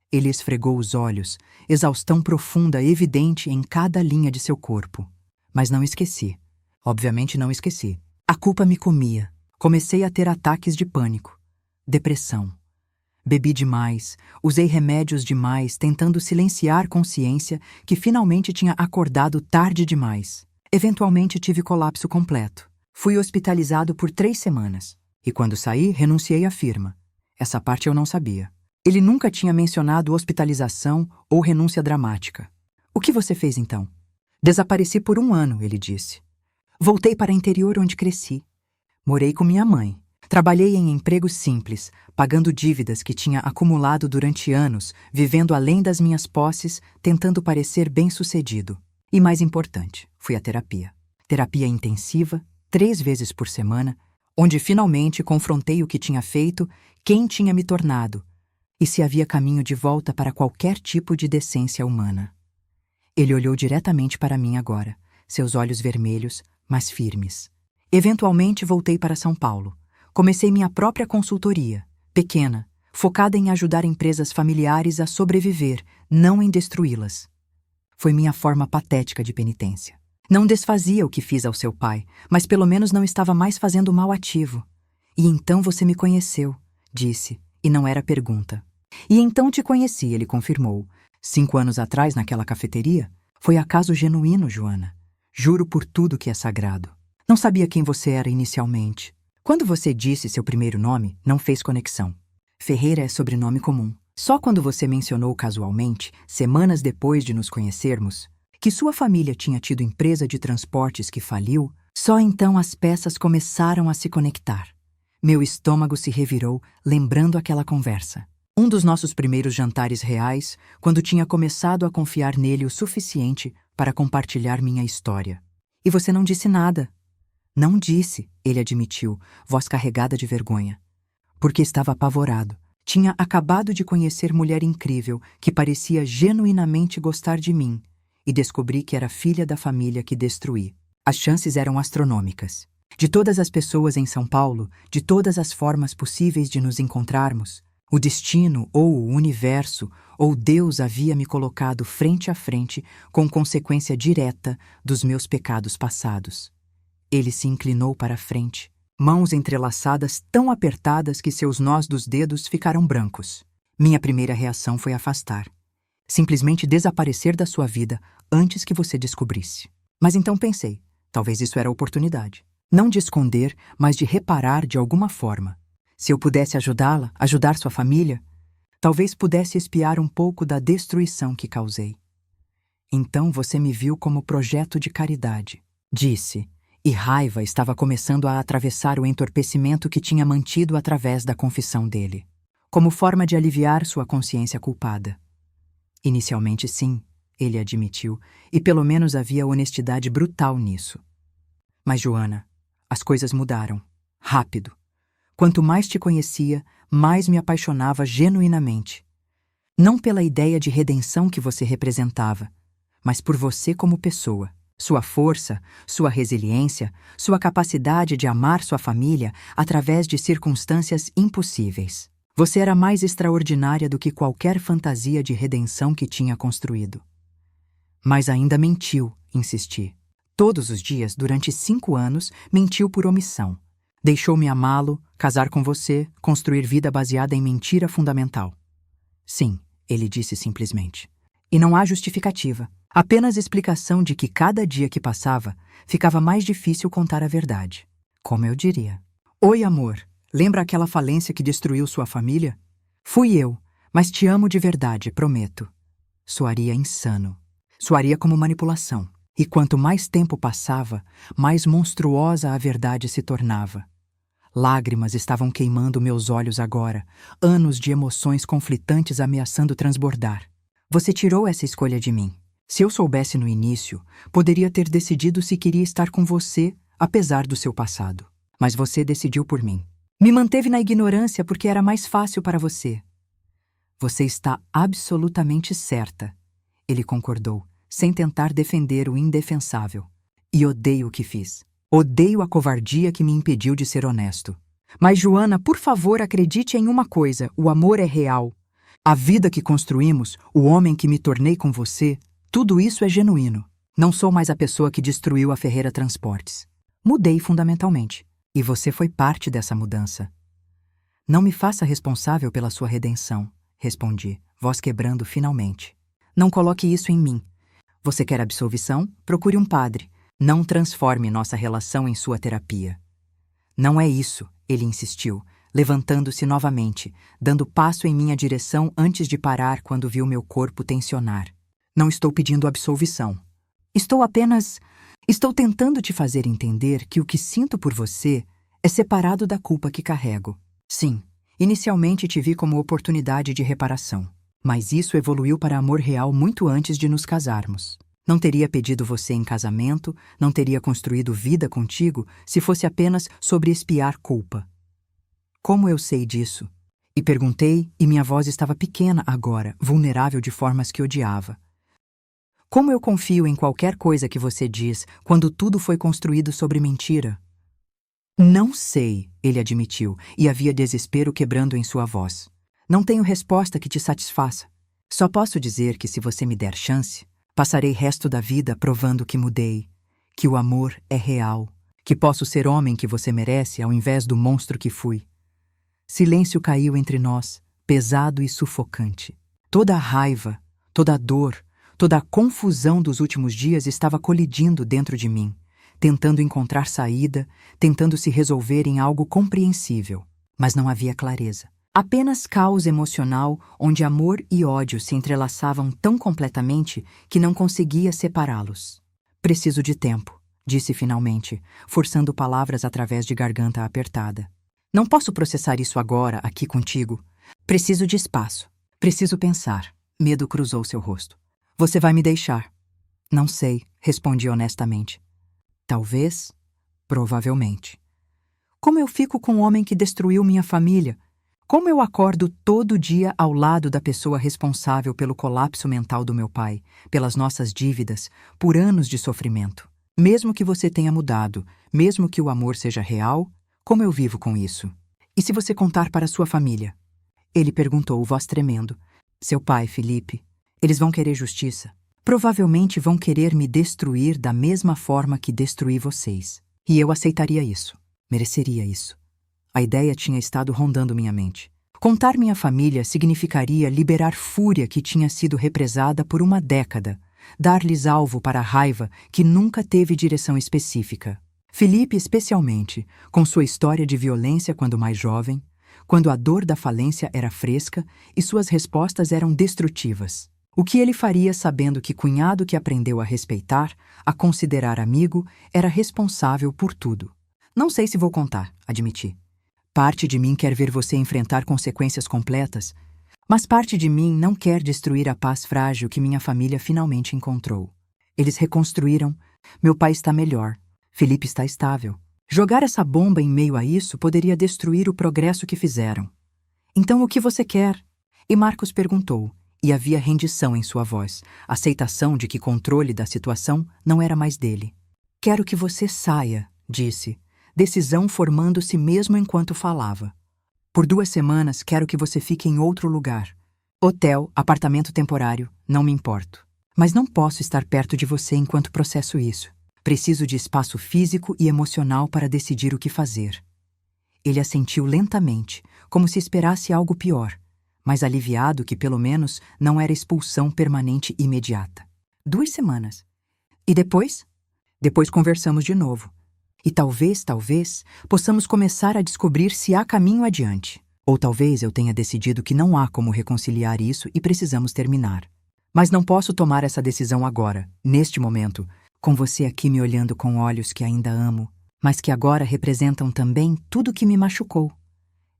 Ele esfregou os olhos, exaustão profunda evidente em cada linha de seu corpo. Mas não esqueci. Obviamente não esqueci. A culpa me comia. Comecei a ter ataques de pânico. Depressão. Bebi demais, usei remédios demais, tentando silenciar consciência que finalmente tinha acordado tarde demais. Eventualmente tive colapso completo. Fui hospitalizado por 3 semanas. E quando saí, renunciei à firma. Essa parte eu não sabia. Ele nunca tinha mencionado hospitalização ou renúncia dramática. O que você fez então? Desapareci por 1 ano, ele disse. Voltei para o interior onde cresci. Morei com minha mãe. Trabalhei em empregos simples, pagando dívidas que tinha acumulado durante anos, vivendo além das minhas posses, tentando parecer bem-sucedido. E mais importante, fui à terapia. Terapia intensiva, 3 vezes por semana, onde finalmente confrontei o que tinha feito, quem tinha me tornado, e se havia caminho de volta para qualquer tipo de decência humana. Ele olhou diretamente para mim agora, seus olhos vermelhos, mas firmes. Eventualmente voltei para São Paulo. Comecei minha própria consultoria, pequena, focada em ajudar empresas familiares a sobreviver, não em destruí-las. Foi minha forma patética de penitência. Não desfazia o que fiz ao seu pai, mas pelo menos não estava mais fazendo mal ativo. E então você me conheceu, disse, e não era pergunta. E então te conheci, ele confirmou. 5 anos atrás, naquela cafeteria, foi acaso genuíno, Joana. Juro por tudo que é sagrado. Não sabia quem você era inicialmente. Quando você disse seu primeiro nome, não fez conexão. Ferreira é sobrenome comum. Só quando você mencionou casualmente, semanas depois de nos conhecermos, que sua família tinha tido empresa de transportes que faliu, só então as peças começaram a se conectar. Meu estômago se revirou, lembrando aquela conversa. Um dos nossos primeiros jantares reais, quando tinha começado a confiar nele o suficiente para compartilhar minha história. E você não disse nada. Não disse, ele admitiu, voz carregada de vergonha. Porque estava apavorado. Tinha acabado de conhecer mulher incrível que parecia genuinamente gostar de mim e descobri que era filha da família que destruí. As chances eram astronômicas. De todas as pessoas em São Paulo, de todas as formas possíveis de nos encontrarmos, o destino ou o universo ou Deus havia me colocado frente a frente com consequência direta dos meus pecados passados. Ele se inclinou para a frente, mãos entrelaçadas tão apertadas que seus nós dos dedos ficaram brancos. Minha primeira reação foi afastar. Simplesmente desaparecer da sua vida antes que você descobrisse. Mas então pensei, talvez isso era a oportunidade. Não de esconder, mas de reparar de alguma forma. Se eu pudesse ajudá-la, ajudar sua família, talvez pudesse espiar um pouco da destruição que causei. Então você me viu como projeto de caridade, disse. E raiva estava começando a atravessar o entorpecimento que tinha mantido através da confissão dele, como forma de aliviar sua consciência culpada. Inicialmente sim, ele admitiu, e pelo menos havia honestidade brutal nisso. Mas, Joana, as coisas mudaram. Rápido. Quanto mais te conhecia, mais me apaixonava genuinamente. Não pela ideia de redenção que você representava, mas por você como pessoa. Sua força, sua resiliência, sua capacidade de amar sua família através de circunstâncias impossíveis. Você era mais extraordinária do que qualquer fantasia de redenção que tinha construído. Mas ainda mentiu, insisti. Todos os dias, durante 5 anos, mentiu por omissão. Deixou-me amá-lo, casar com você, construir vida baseada em mentira fundamental. Sim, ele disse simplesmente. E não há justificativa. Apenas explicação de que cada dia que passava, ficava mais difícil contar a verdade. Como eu diria. Oi, amor. Lembra aquela falência que destruiu sua família? Fui eu, mas te amo de verdade, prometo. Soaria insano. Soaria como manipulação. E quanto mais tempo passava, mais monstruosa a verdade se tornava. Lágrimas estavam queimando meus olhos agora, anos de emoções conflitantes ameaçando transbordar. Você tirou essa escolha de mim. Se eu soubesse no início, poderia ter decidido se queria estar com você, apesar do seu passado. Mas você decidiu por mim. Me manteve na ignorância porque era mais fácil para você. Você está absolutamente certa, ele concordou, sem tentar defender o indefensável. E odeio o que fiz. Odeio a covardia que me impediu de ser honesto. Mas, Joana, por favor, acredite em uma coisa: o amor é real. A vida que construímos, o homem que me tornei com você, tudo isso é genuíno. Não sou mais a pessoa que destruiu a Ferreira Transportes. Mudei fundamentalmente. E você foi parte dessa mudança. Não me faça responsável pela sua redenção, respondi, voz quebrando finalmente. Não coloque isso em mim. Você quer absolvição? Procure um padre. Não transforme nossa relação em sua terapia. Não é isso, ele insistiu, levantando-se novamente, dando passo em minha direção antes de parar quando viu meu corpo tensionar. Não estou pedindo absolvição. Estou tentando te fazer entender que o que sinto por você é separado da culpa que carrego. Sim, inicialmente te vi como oportunidade de reparação, mas isso evoluiu para amor real muito antes de nos casarmos. Não teria pedido você em casamento, não teria construído vida contigo se fosse apenas sobre expiar culpa. Como eu sei disso? E perguntei, e minha voz estava pequena agora, vulnerável de formas que odiava. Como eu confio em qualquer coisa que você diz quando tudo foi construído sobre mentira? Não sei, ele admitiu, e havia desespero quebrando em sua voz. Não tenho resposta que te satisfaça. Só posso dizer que se você me der chance, passarei resto da vida provando que mudei, que o amor é real, que posso ser homem que você merece ao invés do monstro que fui. Silêncio caiu entre nós, pesado e sufocante. Toda a raiva, toda a dor, toda a confusão dos últimos dias estava colidindo dentro de mim, tentando encontrar saída, tentando se resolver em algo compreensível. Mas não havia clareza. Apenas caos emocional onde amor e ódio se entrelaçavam tão completamente que não conseguia separá-los. Preciso de tempo, disse finalmente, forçando palavras através de garganta apertada. Não posso processar isso agora, aqui contigo. Preciso de espaço. Preciso pensar. Medo cruzou seu rosto. Você vai me deixar? Não sei, respondi honestamente. Talvez, provavelmente. Como eu fico com o homem que destruiu minha família? Como eu acordo todo dia ao lado da pessoa responsável pelo colapso mental do meu pai, pelas nossas dívidas, por anos de sofrimento? Mesmo que você tenha mudado, mesmo que o amor seja real, como eu vivo com isso? E se você contar para sua família? Ele perguntou, voz tremendo. Seu pai, Felipe, eles vão querer justiça. Provavelmente vão querer me destruir da mesma forma que destruí vocês. E eu aceitaria isso. Mereceria isso. A ideia tinha estado rondando minha mente. Contar minha família significaria liberar fúria que tinha sido represada por uma década, dar-lhes alvo para a raiva que nunca teve direção específica. Felipe, especialmente, com sua história de violência quando mais jovem, quando a dor da falência era fresca e suas respostas eram destrutivas. O que ele faria sabendo que cunhado que aprendeu a respeitar, a considerar amigo, era responsável por tudo? Não sei se vou contar, admiti. Parte de mim quer ver você enfrentar consequências completas, mas parte de mim não quer destruir a paz frágil que minha família finalmente encontrou. Eles reconstruíram. Meu pai está melhor. Felipe está estável. Jogar essa bomba em meio a isso poderia destruir o progresso que fizeram. Então o que você quer? E Marcos perguntou, e havia rendição em sua voz, aceitação de que controle da situação não era mais dele. Quero que você saia, disse, decisão formando-se mesmo enquanto falava. Por 2 semanas quero que você fique em outro lugar. Hotel, apartamento temporário, não me importo. Mas não posso estar perto de você enquanto processo isso. Preciso de espaço físico e emocional para decidir o que fazer. Ele assentiu lentamente, como se esperasse algo pior, mas aliviado que pelo menos não era expulsão permanente imediata. 2 semanas. E depois? Depois conversamos de novo. E talvez, possamos começar a descobrir se há caminho adiante. Ou talvez eu tenha decidido que não há como reconciliar isso e precisamos terminar. Mas não posso tomar essa decisão agora, neste momento, com você aqui me olhando com olhos que ainda amo, mas que agora representam também tudo que me machucou.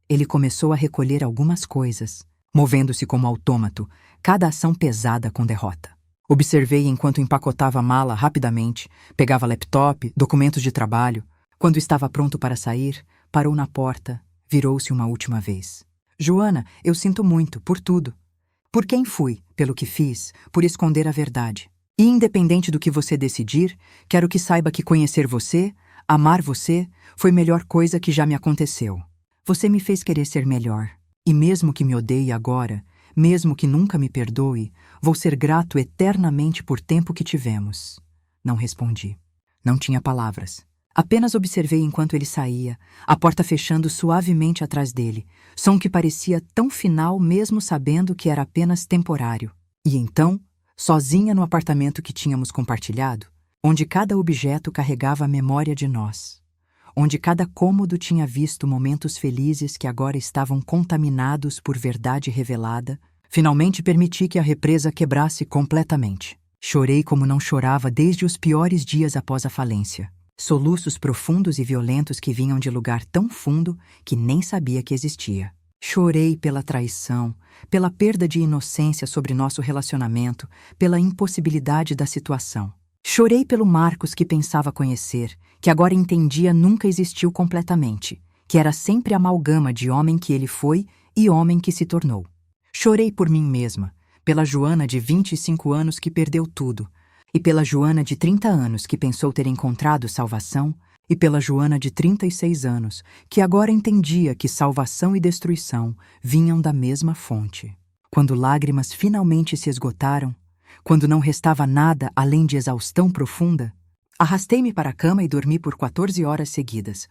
Ele começou a recolher algumas coisas, movendo-se como autômato, cada ação pesada com derrota. Observei enquanto empacotava a mala rapidamente, pegava laptop, documentos de trabalho. Quando estava pronto para sair, parou na porta, virou-se uma última vez. Joana, eu sinto muito, por tudo. Por quem fui, pelo que fiz, por esconder a verdade. E independente do que você decidir, quero que saiba que conhecer você, amar você, foi a melhor coisa que já me aconteceu. Você me fez querer ser melhor. E mesmo que me odeie agora, mesmo que nunca me perdoe, vou ser grato eternamente por tempo que tivemos. Não respondi. Não tinha palavras. Apenas observei enquanto ele saía, a porta fechando suavemente atrás dele, som que parecia tão final mesmo sabendo que era apenas temporário. E então, sozinha no apartamento que tínhamos compartilhado, onde cada objeto carregava a memória de nós, onde cada cômodo tinha visto momentos felizes que agora estavam contaminados por verdade revelada, finalmente permiti que a represa quebrasse completamente. Chorei como não chorava desde os piores dias após a falência. Soluços profundos e violentos que vinham de lugar tão fundo que nem sabia que existia. Chorei pela traição, pela perda de inocência sobre nosso relacionamento, pela impossibilidade da situação. Chorei pelo Marcos que pensava conhecer, que agora entendia nunca existiu completamente, que era sempre a amalgama de homem que ele foi e homem que se tornou. Chorei por mim mesma, pela Joana de 25 anos que perdeu tudo, e pela Joana de 30 anos que pensou ter encontrado salvação, e pela Joana de 36 anos que agora entendia que salvação e destruição vinham da mesma fonte. Quando lágrimas finalmente se esgotaram, quando não restava nada além de exaustão profunda, arrastei-me para a cama e dormi por 14 horas seguidas,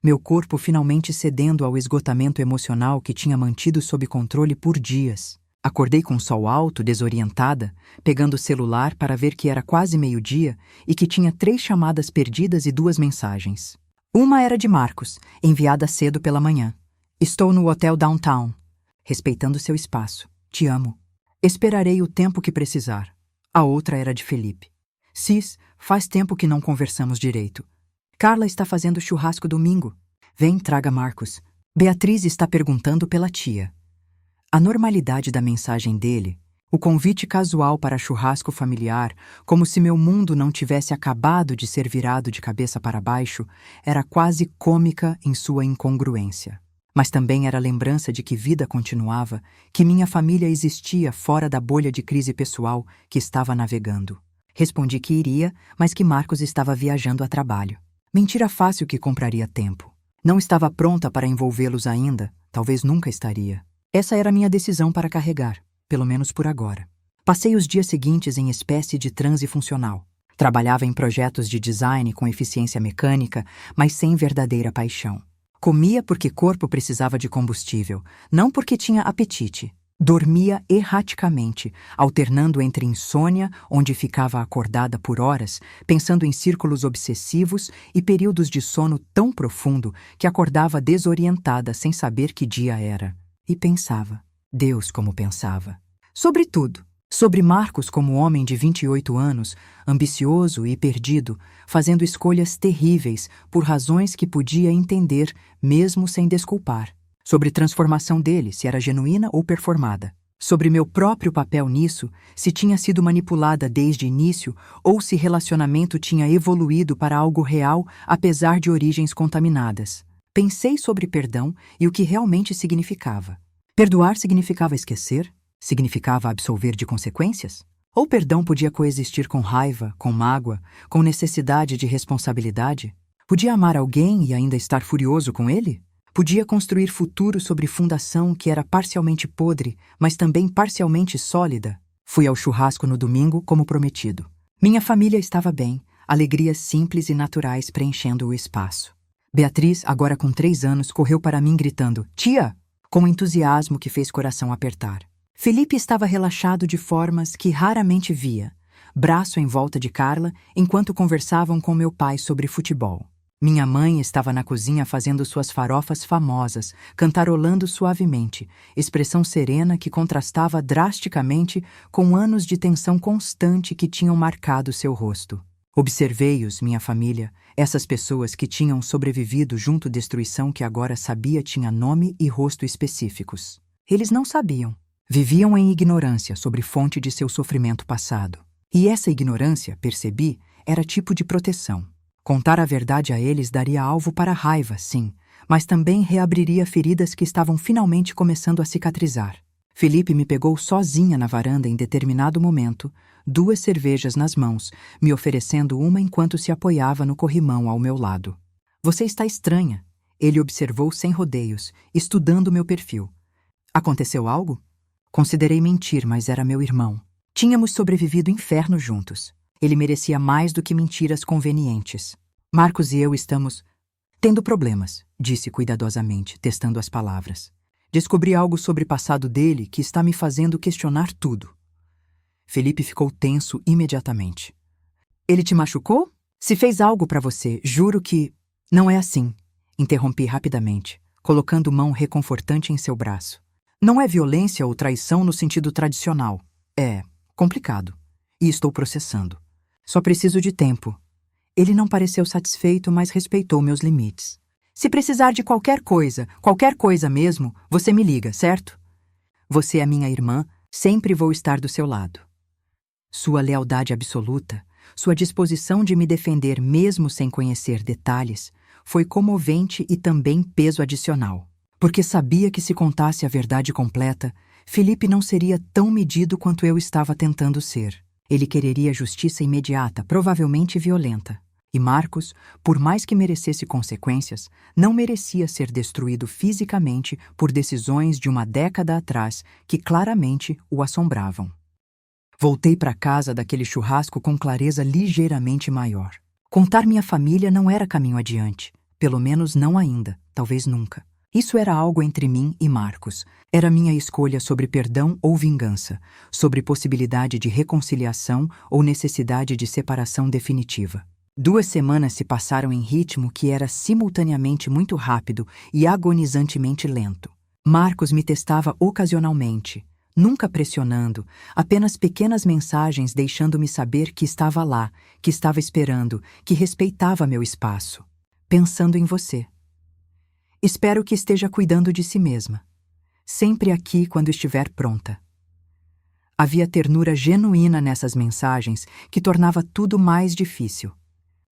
meu corpo finalmente cedendo ao esgotamento emocional que tinha mantido sob controle por dias. Acordei com o sol alto, desorientada, pegando o celular para ver que era quase meio-dia e que tinha 3 chamadas perdidas e 2 mensagens. Uma era de Marcos, enviada cedo pela manhã. Estou no hotel downtown, respeitando seu espaço. Te amo. Esperarei o tempo que precisar. A outra era de Felipe. Cis, faz tempo que não conversamos direito. Carla está fazendo churrasco domingo. Vem, traga Marcos. Beatriz está perguntando pela tia. A normalidade da mensagem dele, o convite casual para churrasco familiar, como se meu mundo não tivesse acabado de ser virado de cabeça para baixo, era quase cômica em sua incongruência. Mas também era lembrança de que vida continuava, que minha família existia fora da bolha de crise pessoal que estava navegando. Respondi que iria, mas que Marcos estava viajando a trabalho. Mentira fácil que compraria tempo. Não estava pronta para envolvê-los ainda, talvez nunca estaria. Essa era minha decisão para carregar, pelo menos por agora. Passei os dias seguintes em espécie de transe funcional. Trabalhava em projetos de design com eficiência mecânica, mas sem verdadeira paixão. Comia porque corpo precisava de combustível, não porque tinha apetite. Dormia erraticamente, alternando entre insônia, onde ficava acordada por horas, pensando em círculos obsessivos, e períodos de sono tão profundo que acordava desorientada sem saber que dia era. E pensava. Deus como pensava. Sobretudo, sobre Marcos como homem de 28 anos, ambicioso e perdido, fazendo escolhas terríveis por razões que podia entender mesmo sem desculpar. Sobre transformação dele, se era genuína ou performada. Sobre meu próprio papel nisso, se tinha sido manipulada desde o início ou se relacionamento tinha evoluído para algo real apesar de origens contaminadas. Pensei sobre perdão e o que realmente significava. Perdoar significava esquecer? Significava absolver de consequências? Ou perdão podia coexistir com raiva, com mágoa, com necessidade de responsabilidade? Podia amar alguém e ainda estar furioso com ele? Podia construir futuro sobre fundação que era parcialmente podre, mas também parcialmente sólida? Fui ao churrasco no domingo como prometido. Minha família estava bem, alegrias simples e naturais preenchendo o espaço. Beatriz, agora com 3 anos, correu para mim gritando, tia! Com entusiasmo que fez coração apertar. Felipe estava relaxado de formas que raramente via, braço em volta de Carla, enquanto conversavam com meu pai sobre futebol. Minha mãe estava na cozinha fazendo suas farofas famosas, cantarolando suavemente, expressão serena que contrastava drasticamente com anos de tensão constante que tinham marcado seu rosto. Observei-os, minha família, essas pessoas que tinham sobrevivido junto à destruição que agora sabia tinha nome e rosto específicos. Eles não sabiam. Viviam em ignorância sobre fonte de seu sofrimento passado. E essa ignorância, percebi, era tipo de proteção. Contar a verdade a eles daria alvo para a raiva, sim, mas também reabriria feridas que estavam finalmente começando a cicatrizar. Felipe me pegou sozinha na varanda em determinado momento, 2 cervejas nas mãos, me oferecendo uma enquanto se apoiava no corrimão ao meu lado. Você está estranha, ele observou sem rodeios, estudando meu perfil. Aconteceu algo? Considerei mentir, mas era meu irmão. Tínhamos sobrevivido o inferno juntos. Ele merecia mais do que mentiras convenientes. Marcos e eu estamos tendo problemas, disse cuidadosamente, testando as palavras. Descobri algo sobre o passado dele que está me fazendo questionar tudo. Felipe ficou tenso imediatamente. Ele te machucou? Se fez algo para você, juro que... Não é assim, interrompi rapidamente, colocando mão reconfortante em seu braço. Não é violência ou traição no sentido tradicional. É complicado. E estou processando. Só preciso de tempo. Ele não pareceu satisfeito, mas respeitou meus limites. Se precisar de qualquer coisa mesmo, você me liga, certo? Você é minha irmã, sempre vou estar do seu lado. Sua lealdade absoluta, sua disposição de me defender mesmo sem conhecer detalhes, foi comovente e também peso adicional. Porque sabia que se contasse a verdade completa, Felipe não seria tão medido quanto eu estava tentando ser. Ele quereria justiça imediata, provavelmente violenta. E Marcos, por mais que merecesse consequências, não merecia ser destruído fisicamente por decisões de uma década atrás que claramente o assombravam. Voltei para casa daquele churrasco com clareza ligeiramente maior. Contar minha família não era caminho adiante, pelo menos não ainda, talvez nunca. Isso era algo entre mim e Marcos. Era minha escolha sobre perdão ou vingança, sobre possibilidade de reconciliação ou necessidade de separação definitiva. 2 semanas se passaram em ritmo que era simultaneamente muito rápido e agonizantemente lento. Marcos me testava ocasionalmente, nunca pressionando, apenas pequenas mensagens deixando-me saber que estava lá, que estava esperando, que respeitava meu espaço. Pensando em você. Espero que esteja cuidando de si mesma. Sempre aqui quando estiver pronta. Havia ternura genuína nessas mensagens que tornava tudo mais difícil.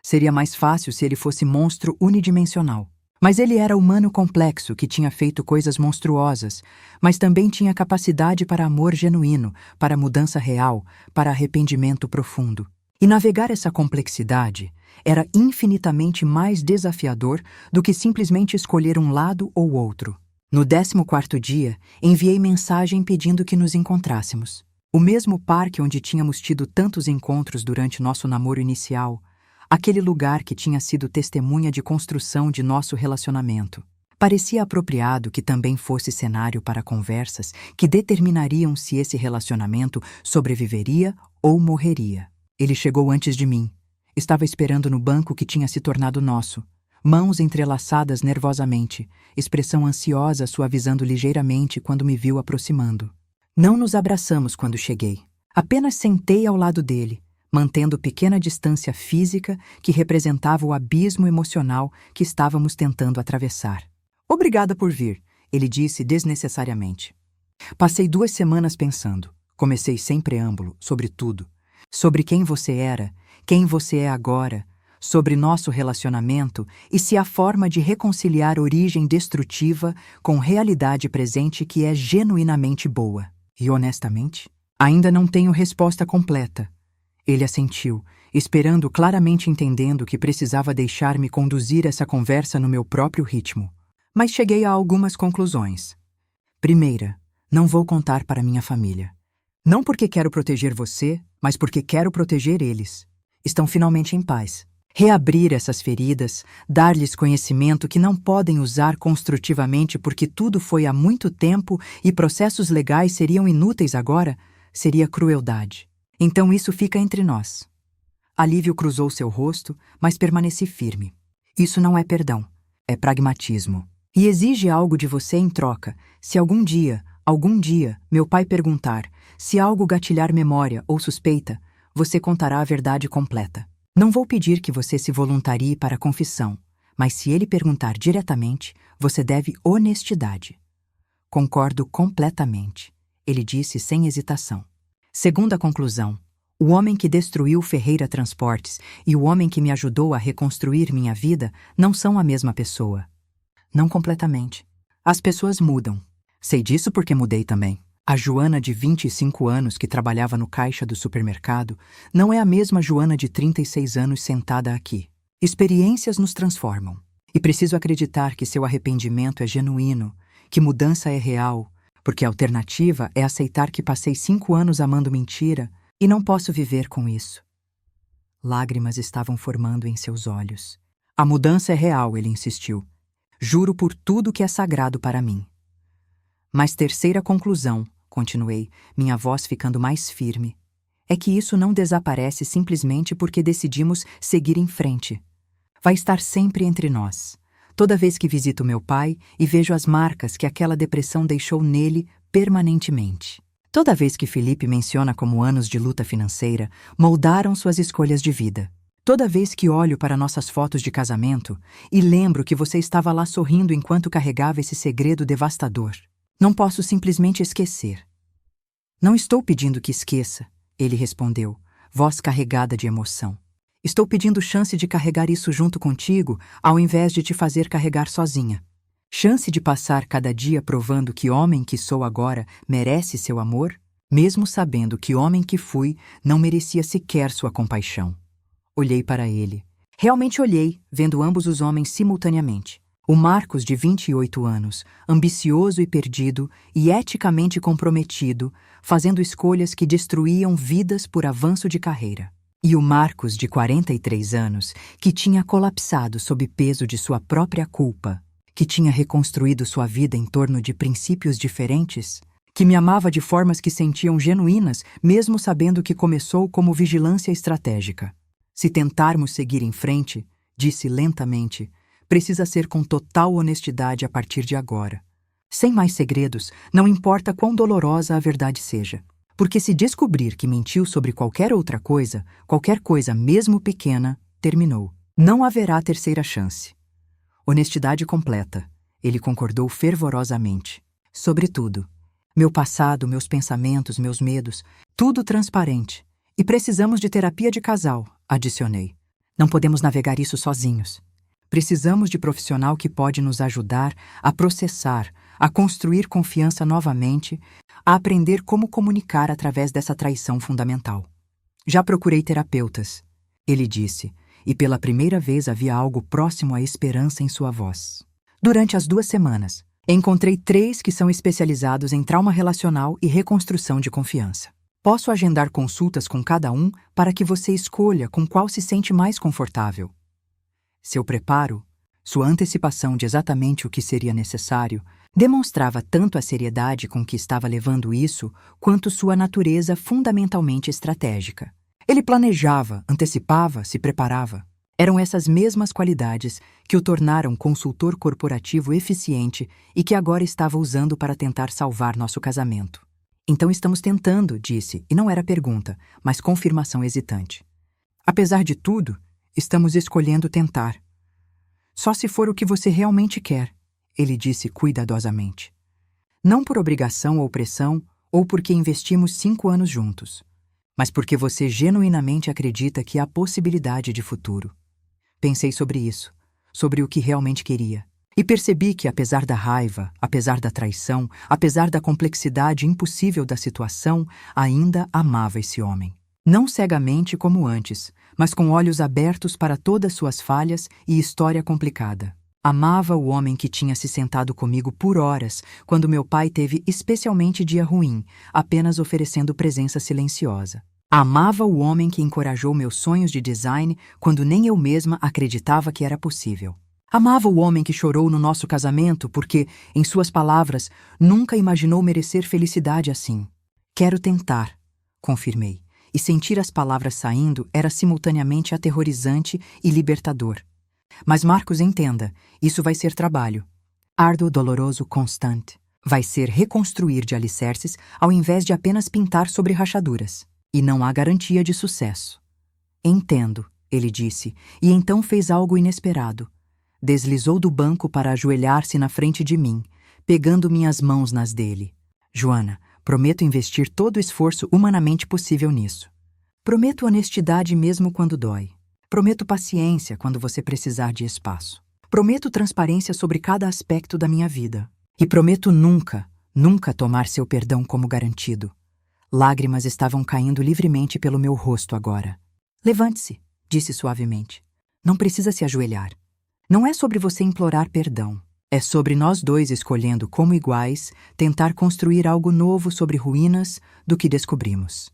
Seria mais fácil se ele fosse monstro unidimensional. Mas ele era humano complexo que tinha feito coisas monstruosas, mas também tinha capacidade para amor genuíno, para mudança real, para arrependimento profundo. E navegar essa complexidade era infinitamente mais desafiador do que simplesmente escolher um lado ou outro. No 14º dia, enviei mensagem pedindo que nos encontrássemos. O mesmo parque onde tínhamos tido tantos encontros durante nosso namoro inicial, aquele lugar que tinha sido testemunha de construção de nosso relacionamento. Parecia apropriado que também fosse cenário para conversas que determinariam se esse relacionamento sobreviveria ou morreria. Ele chegou antes de mim. Estava esperando no banco que tinha se tornado nosso. Mãos entrelaçadas nervosamente, expressão ansiosa suavizando ligeiramente quando me viu aproximando. Não nos abraçamos quando cheguei. Apenas sentei ao lado dele, mantendo pequena distância física que representava o abismo emocional que estávamos tentando atravessar. Obrigada por vir, ele disse desnecessariamente. Passei 2 semanas pensando. Comecei sem preâmbulo, sobre tudo. Sobre quem você era, quem você é agora, sobre nosso relacionamento e se há forma de reconciliar origem destrutiva com realidade presente que é genuinamente boa. E honestamente, ainda não tenho resposta completa. Ele assentiu, esperando claramente entendendo que precisava deixar-me conduzir essa conversa no meu próprio ritmo. Mas cheguei a algumas conclusões. Primeira, não vou contar para minha família. Não porque quero proteger você, mas porque quero proteger eles. Estão finalmente em paz. Reabrir essas feridas, dar-lhes conhecimento que não podem usar construtivamente porque tudo foi há muito tempo e processos legais seriam inúteis agora, seria crueldade. Então isso fica entre nós. Alívio cruzou seu rosto, mas permaneci firme. Isso não é perdão, é pragmatismo. E exige algo de você em troca. Se algum dia, meu pai perguntar, se algo gatilhar memória ou suspeita, você contará a verdade completa. Não vou pedir que você se voluntarie para a confissão, mas se ele perguntar diretamente, você deve honestidade. Concordo completamente, ele disse sem hesitação. Segunda conclusão. O homem que destruiu Ferreira Transportes e o homem que me ajudou a reconstruir minha vida não são a mesma pessoa. Não completamente. As pessoas mudam. Sei disso porque mudei também. A Joana de 25 anos que trabalhava no caixa do supermercado não é a mesma Joana de 36 anos sentada aqui. Experiências nos transformam. E preciso acreditar que seu arrependimento é genuíno, que mudança é real, porque a alternativa é aceitar que passei 5 anos amando mentira e não posso viver com isso. Lágrimas estavam formando em seus olhos. A mudança é real, ele insistiu. Juro por tudo que é sagrado para mim. Mas terceira conclusão, continuei, minha voz ficando mais firme, é que isso não desaparece simplesmente porque decidimos seguir em frente. Vai estar sempre entre nós. Toda vez que visito meu pai e vejo as marcas que aquela depressão deixou nele permanentemente. Toda vez que Felipe menciona como anos de luta financeira moldaram suas escolhas de vida. Toda vez que olho para nossas fotos de casamento e lembro que você estava lá sorrindo enquanto carregava esse segredo devastador. Não posso simplesmente esquecer. Não estou pedindo que esqueça, ele respondeu, voz carregada de emoção. Estou pedindo chance de carregar isso junto contigo, ao invés de te fazer carregar sozinha. Chance de passar cada dia provando que homem que sou agora merece seu amor, mesmo sabendo que homem que fui não merecia sequer sua compaixão. Olhei para ele. Realmente olhei, vendo ambos os homens simultaneamente. O Marcos, de 28 anos, ambicioso e perdido e eticamente comprometido, fazendo escolhas que destruíam vidas por avanço de carreira. E o Marcos, de 43 anos, que tinha colapsado sob peso de sua própria culpa, que tinha reconstruído sua vida em torno de princípios diferentes, que me amava de formas que sentiam genuínas, mesmo sabendo que começou como vigilância estratégica. Se tentarmos seguir em frente, disse lentamente, precisa ser com total honestidade a partir de agora. Sem mais segredos, não importa quão dolorosa a verdade seja. Porque se descobrir que mentiu sobre qualquer coisa mesmo pequena, terminou. Não haverá terceira chance. Honestidade completa, ele concordou fervorosamente. Sobretudo, meu passado, meus pensamentos, meus medos, tudo transparente. E precisamos de terapia de casal, adicionei. Não podemos navegar isso sozinhos. Precisamos de profissional que pode nos ajudar a processar, a construir confiança novamente, a aprender como comunicar através dessa traição fundamental. Já procurei terapeutas, ele disse, e pela primeira vez havia algo próximo à esperança em sua voz. Durante as 2 semanas, encontrei 3 que são especializados em trauma relacional e reconstrução de confiança. Posso agendar consultas com cada um para que você escolha com qual se sente mais confortável. Seu preparo, sua antecipação de exatamente o que seria necessário, demonstrava tanto a seriedade com que estava levando isso, quanto sua natureza fundamentalmente estratégica. Ele planejava, antecipava, se preparava. Eram essas mesmas qualidades que o tornaram consultor corporativo eficiente e que agora estava usando para tentar salvar nosso casamento. Então estamos tentando, disse, e não era pergunta, mas confirmação hesitante. Apesar de tudo, estamos escolhendo tentar. Só se for o que você realmente quer, ele disse cuidadosamente. Não por obrigação ou pressão, ou porque investimos 5 anos juntos, mas porque você genuinamente acredita que há possibilidade de futuro. Pensei sobre isso, sobre o que realmente queria, e percebi que, apesar da raiva, apesar da traição, apesar da complexidade impossível da situação, ainda amava esse homem. Não cegamente como antes, mas com olhos abertos para todas suas falhas e história complicada. Amava o homem que tinha se sentado comigo por horas, quando meu pai teve especialmente dia ruim, apenas oferecendo presença silenciosa. Amava o homem que encorajou meus sonhos de design quando nem eu mesma acreditava que era possível. Amava o homem que chorou no nosso casamento porque, em suas palavras, nunca imaginou merecer felicidade assim. Quero tentar, confirmei, e sentir as palavras saindo era simultaneamente aterrorizante e libertador. Mas Marcos, entenda, isso vai ser trabalho. Árduo, doloroso, constante. Vai ser reconstruir de alicerces ao invés de apenas pintar sobre rachaduras. E não há garantia de sucesso. Entendo, ele disse, e então fez algo inesperado. Deslizou do banco para ajoelhar-se na frente de mim, pegando minhas mãos nas dele. Joana, prometo investir todo o esforço humanamente possível nisso. Prometo honestidade mesmo quando dói. Prometo paciência quando você precisar de espaço. Prometo transparência sobre cada aspecto da minha vida. E prometo nunca, nunca tomar seu perdão como garantido. Lágrimas estavam caindo livremente pelo meu rosto agora. Levante-se, disse suavemente. Não precisa se ajoelhar. Não é sobre você implorar perdão. É sobre nós dois escolhendo como iguais tentar construir algo novo sobre ruínas do que descobrimos.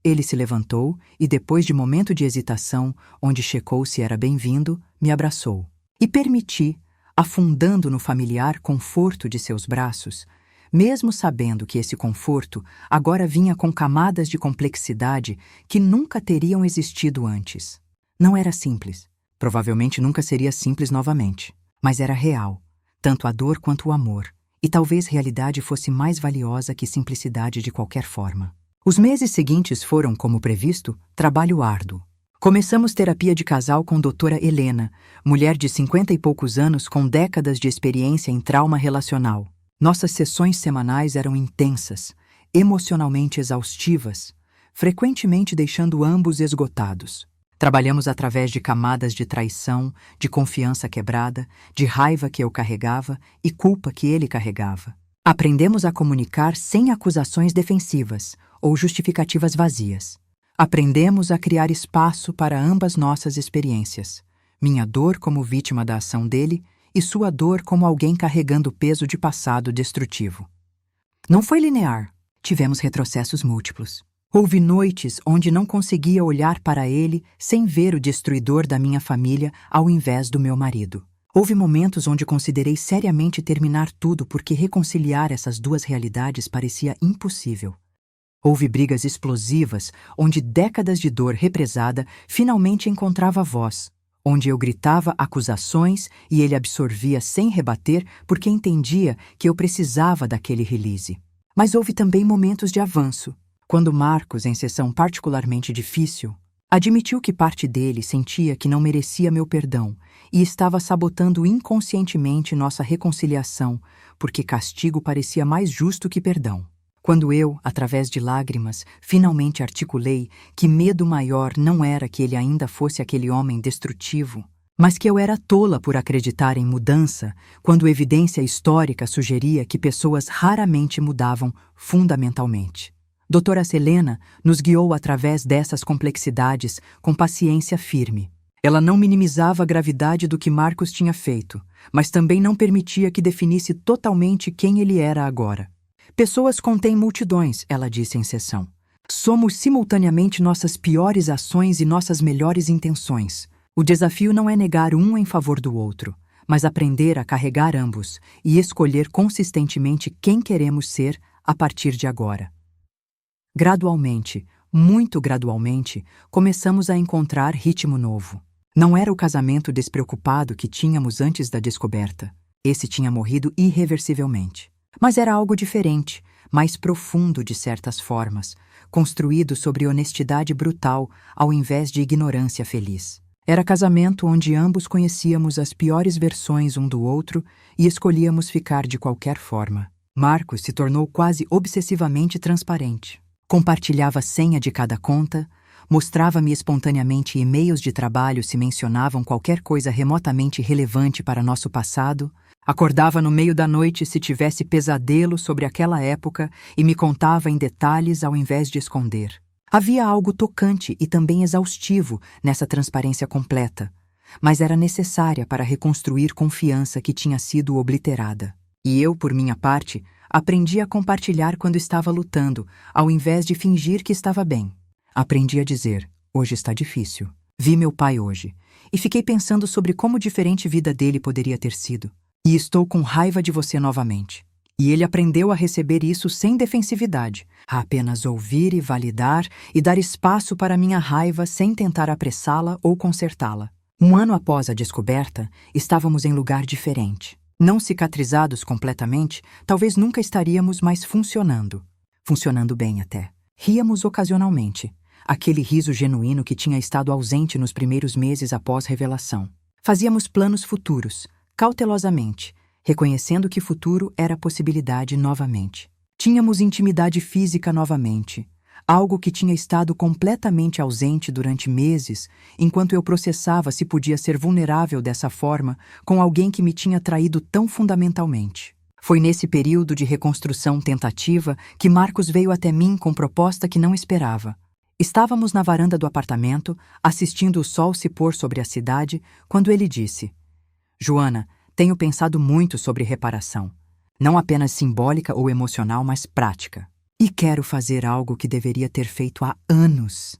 Ele se levantou e, depois de momento de hesitação, onde checou se era bem-vindo, me abraçou. E permiti, afundando no familiar conforto de seus braços, mesmo sabendo que esse conforto agora vinha com camadas de complexidade que nunca teriam existido antes. Não era simples. Provavelmente nunca seria simples novamente. Mas era real, tanto a dor quanto o amor. E talvez realidade fosse mais valiosa que simplicidade de qualquer forma. Os meses seguintes foram, como previsto, trabalho árduo. Começamos terapia de casal com doutora Helena, mulher de 50 e poucos anos com décadas de experiência em trauma relacional. Nossas sessões semanais eram intensas, emocionalmente exaustivas, frequentemente deixando ambos esgotados. Trabalhamos através de camadas de traição, de confiança quebrada, de raiva que eu carregava e culpa que ele carregava. Aprendemos a comunicar sem acusações defensivas ou justificativas vazias. Aprendemos a criar espaço para ambas nossas experiências. Minha dor como vítima da ação dele e sua dor como alguém carregando o peso de passado destrutivo. Não foi linear. Tivemos retrocessos múltiplos. Houve noites onde não conseguia olhar para ele sem ver o destruidor da minha família ao invés do meu marido. Houve momentos onde considerei seriamente terminar tudo porque reconciliar essas duas realidades parecia impossível. Houve brigas explosivas onde décadas de dor represada finalmente encontrava voz, onde eu gritava acusações e ele absorvia sem rebater porque entendia que eu precisava daquele release. Mas houve também momentos de avanço, quando Marcos, em sessão particularmente difícil, admitiu que parte dele sentia que não merecia meu perdão e estava sabotando inconscientemente nossa reconciliação porque castigo parecia mais justo que perdão. Quando eu, através de lágrimas, finalmente articulei que medo maior não era que ele ainda fosse aquele homem destrutivo, mas que eu era tola por acreditar em mudança, quando evidência histórica sugeria que pessoas raramente mudavam fundamentalmente. Doutora Helena nos guiou através dessas complexidades com paciência firme. Ela não minimizava a gravidade do que Marcos tinha feito, mas também não permitia que definisse totalmente quem ele era agora. Pessoas contêm multidões, ela disse em sessão. Somos simultaneamente nossas piores ações e nossas melhores intenções. O desafio não é negar um em favor do outro, mas aprender a carregar ambos e escolher consistentemente quem queremos ser a partir de agora. Gradualmente, muito gradualmente, começamos a encontrar ritmo novo. Não era o casamento despreocupado que tínhamos antes da descoberta. Esse tinha morrido irreversivelmente. Mas era algo diferente, mais profundo de certas formas, construído sobre honestidade brutal ao invés de ignorância feliz. Era casamento onde ambos conhecíamos as piores versões um do outro e escolhíamos ficar de qualquer forma. Marcos se tornou quase obsessivamente transparente. Compartilhava a senha de cada conta, mostrava-me espontaneamente e-mails de trabalho se mencionavam qualquer coisa remotamente relevante para nosso passado, acordava no meio da noite se tivesse pesadelo sobre aquela época e me contava em detalhes ao invés de esconder. Havia algo tocante e também exaustivo nessa transparência completa, mas era necessária para reconstruir confiança que tinha sido obliterada. E eu, por minha parte, aprendi a compartilhar quando estava lutando, ao invés de fingir que estava bem. Aprendi a dizer: hoje está difícil. Vi meu pai hoje, e fiquei pensando sobre como diferente a vida dele poderia ter sido. E estou com raiva de você novamente. E ele aprendeu a receber isso sem defensividade, a apenas ouvir e validar e dar espaço para minha raiva sem tentar apressá-la ou consertá-la. Um ano após a descoberta, estávamos em lugar diferente. Não cicatrizados completamente, talvez nunca estaríamos mais funcionando. Funcionando bem até. Ríamos ocasionalmente. Aquele riso genuíno que tinha estado ausente nos primeiros meses após revelação. Fazíamos planos futuros, cautelosamente, reconhecendo que futuro era possibilidade novamente. Tínhamos intimidade física novamente, algo que tinha estado completamente ausente durante meses, enquanto eu processava se podia ser vulnerável dessa forma com alguém que me tinha traído tão fundamentalmente. Foi nesse período de reconstrução tentativa que Marcos veio até mim com proposta que não esperava. Estávamos na varanda do apartamento, assistindo o sol se pôr sobre a cidade, quando ele disse: Joana, tenho pensado muito sobre reparação. Não apenas simbólica ou emocional, mas prática. E quero fazer algo que deveria ter feito há anos.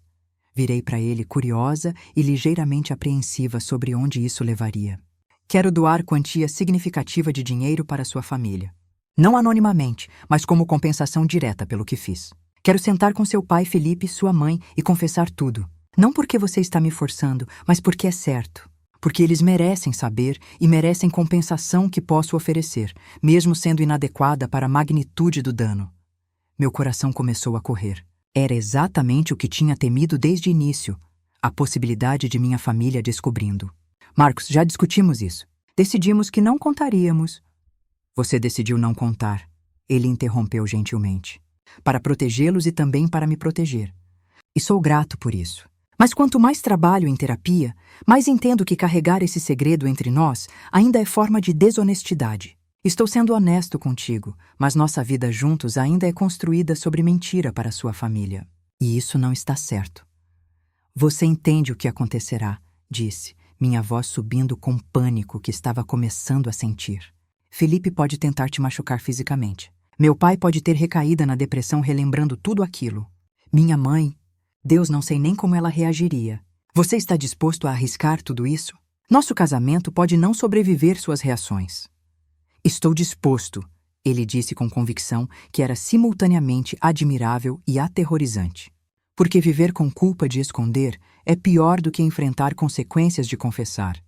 Virei para ele curiosa e ligeiramente apreensiva sobre onde isso levaria. Quero doar quantia significativa de dinheiro para sua família. Não anonimamente, mas como compensação direta pelo que fiz. Quero sentar com seu pai, Felipe, e sua mãe e confessar tudo. Não porque você está me forçando, mas porque é certo. Porque eles merecem saber e merecem compensação que posso oferecer, mesmo sendo inadequada para a magnitude do dano. Meu coração começou a correr. Era exatamente o que tinha temido desde o início, a possibilidade de minha família descobrindo. Marcos, já discutimos isso. Decidimos que não contaríamos. Você decidiu não contar. Ele interrompeu gentilmente. Para protegê-los e também para me proteger. E sou grato por isso. Mas quanto mais trabalho em terapia, mais entendo que carregar esse segredo entre nós ainda é forma de desonestidade. Estou sendo honesto contigo, mas nossa vida juntos ainda é construída sobre mentira para sua família. E isso não está certo. Você entende o que acontecerá, disse, minha voz subindo com pânico que estava começando a sentir. Felipe pode tentar te machucar fisicamente. Meu pai pode ter recaída na depressão relembrando tudo aquilo. Minha mãe, Deus, não sei nem como ela reagiria. Você está disposto a arriscar tudo isso? Nosso casamento pode não sobreviver suas reações. Estou disposto, ele disse com convicção que era simultaneamente admirável e aterrorizante. Porque viver com culpa de esconder é pior do que enfrentar consequências de confessar.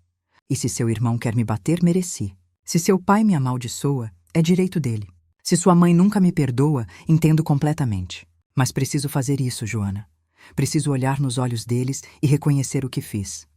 E se seu irmão quer me bater, mereci. Se seu pai me amaldiçoa, é direito dele. Se sua mãe nunca me perdoa, entendo completamente. Mas preciso fazer isso, Joana. Preciso olhar nos olhos deles e reconhecer o que fiz.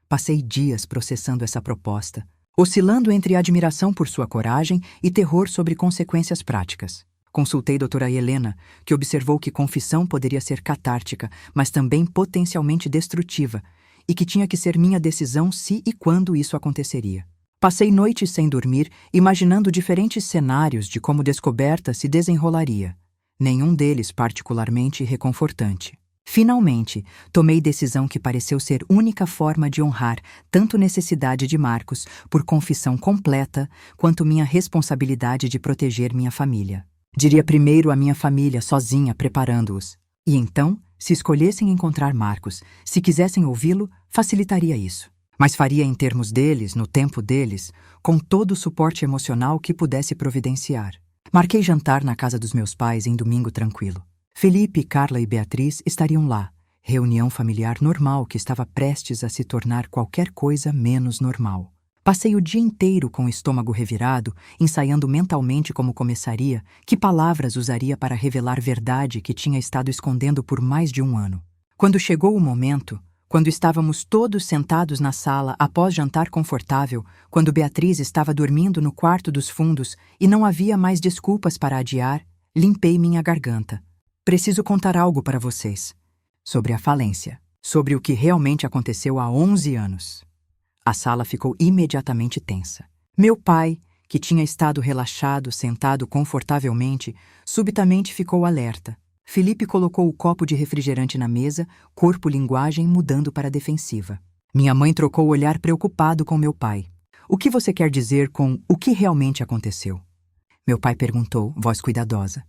Passei dias processando essa proposta, oscilando entre admiração por sua coragem e terror sobre consequências práticas. Consultei doutora Helena, que observou que confissão poderia ser catártica, mas também potencialmente destrutiva, e que tinha que ser minha decisão se e quando isso aconteceria. Passei noites sem dormir, imaginando diferentes cenários de como descoberta se desenrolaria. Nenhum deles particularmente reconfortante. Finalmente, tomei decisão que pareceu ser única forma de honrar tanto necessidade de Marcos por confissão completa, quanto minha responsabilidade de proteger minha família. Diria primeiro a minha família sozinha, preparando-os. E então, se escolhessem encontrar Marcos, se quisessem ouvi-lo, facilitaria isso. Mas faria em termos deles, no tempo deles, com todo o suporte emocional que pudesse providenciar. Marquei jantar na casa dos meus pais em domingo tranquilo. Felipe, Carla e Beatriz estariam lá. Reunião familiar normal que estava prestes a se tornar qualquer coisa menos normal. Passei o dia inteiro com o estômago revirado, ensaiando mentalmente como começaria, que palavras usaria para revelar verdade que tinha estado escondendo por mais de um ano. Quando chegou o momento, quando estávamos todos sentados na sala após jantar confortável, quando Beatriz estava dormindo no quarto dos fundos e não havia mais desculpas para adiar, limpei minha garganta. Preciso contar algo para vocês. Sobre a falência. Sobre o que realmente aconteceu há 11 anos. A sala ficou imediatamente tensa. Meu pai, que tinha estado relaxado, sentado confortavelmente, subitamente ficou alerta. Felipe colocou o copo de refrigerante na mesa, corpo-linguagem mudando para a defensiva. Minha mãe trocou o olhar preocupado com meu pai. O que você quer dizer com o que realmente aconteceu? Meu pai perguntou, voz cuidadosa.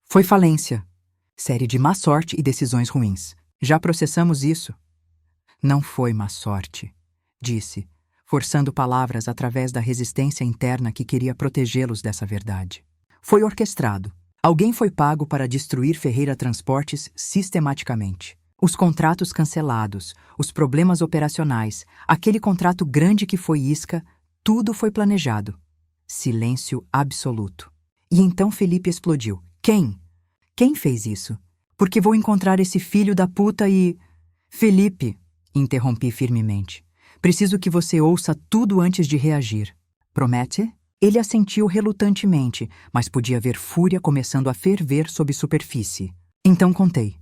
Foi falência. Série de má sorte e decisões ruins. Já processamos isso. Não foi má sorte, disse, forçando palavras através da resistência interna que queria protegê-los dessa verdade. Foi orquestrado. Alguém foi pago para destruir Ferreira Transportes sistematicamente. Os contratos cancelados, os problemas operacionais, aquele contrato grande que foi isca, tudo foi planejado. Silêncio absoluto. E então Felipe explodiu. Quem? Quem fez isso? Porque vou encontrar esse filho da puta e... Felipe, interrompi firmemente. Preciso que você ouça tudo antes de reagir. Promete? Ele assentiu relutantemente, mas podia ver fúria começando a ferver sob superfície. Então contei.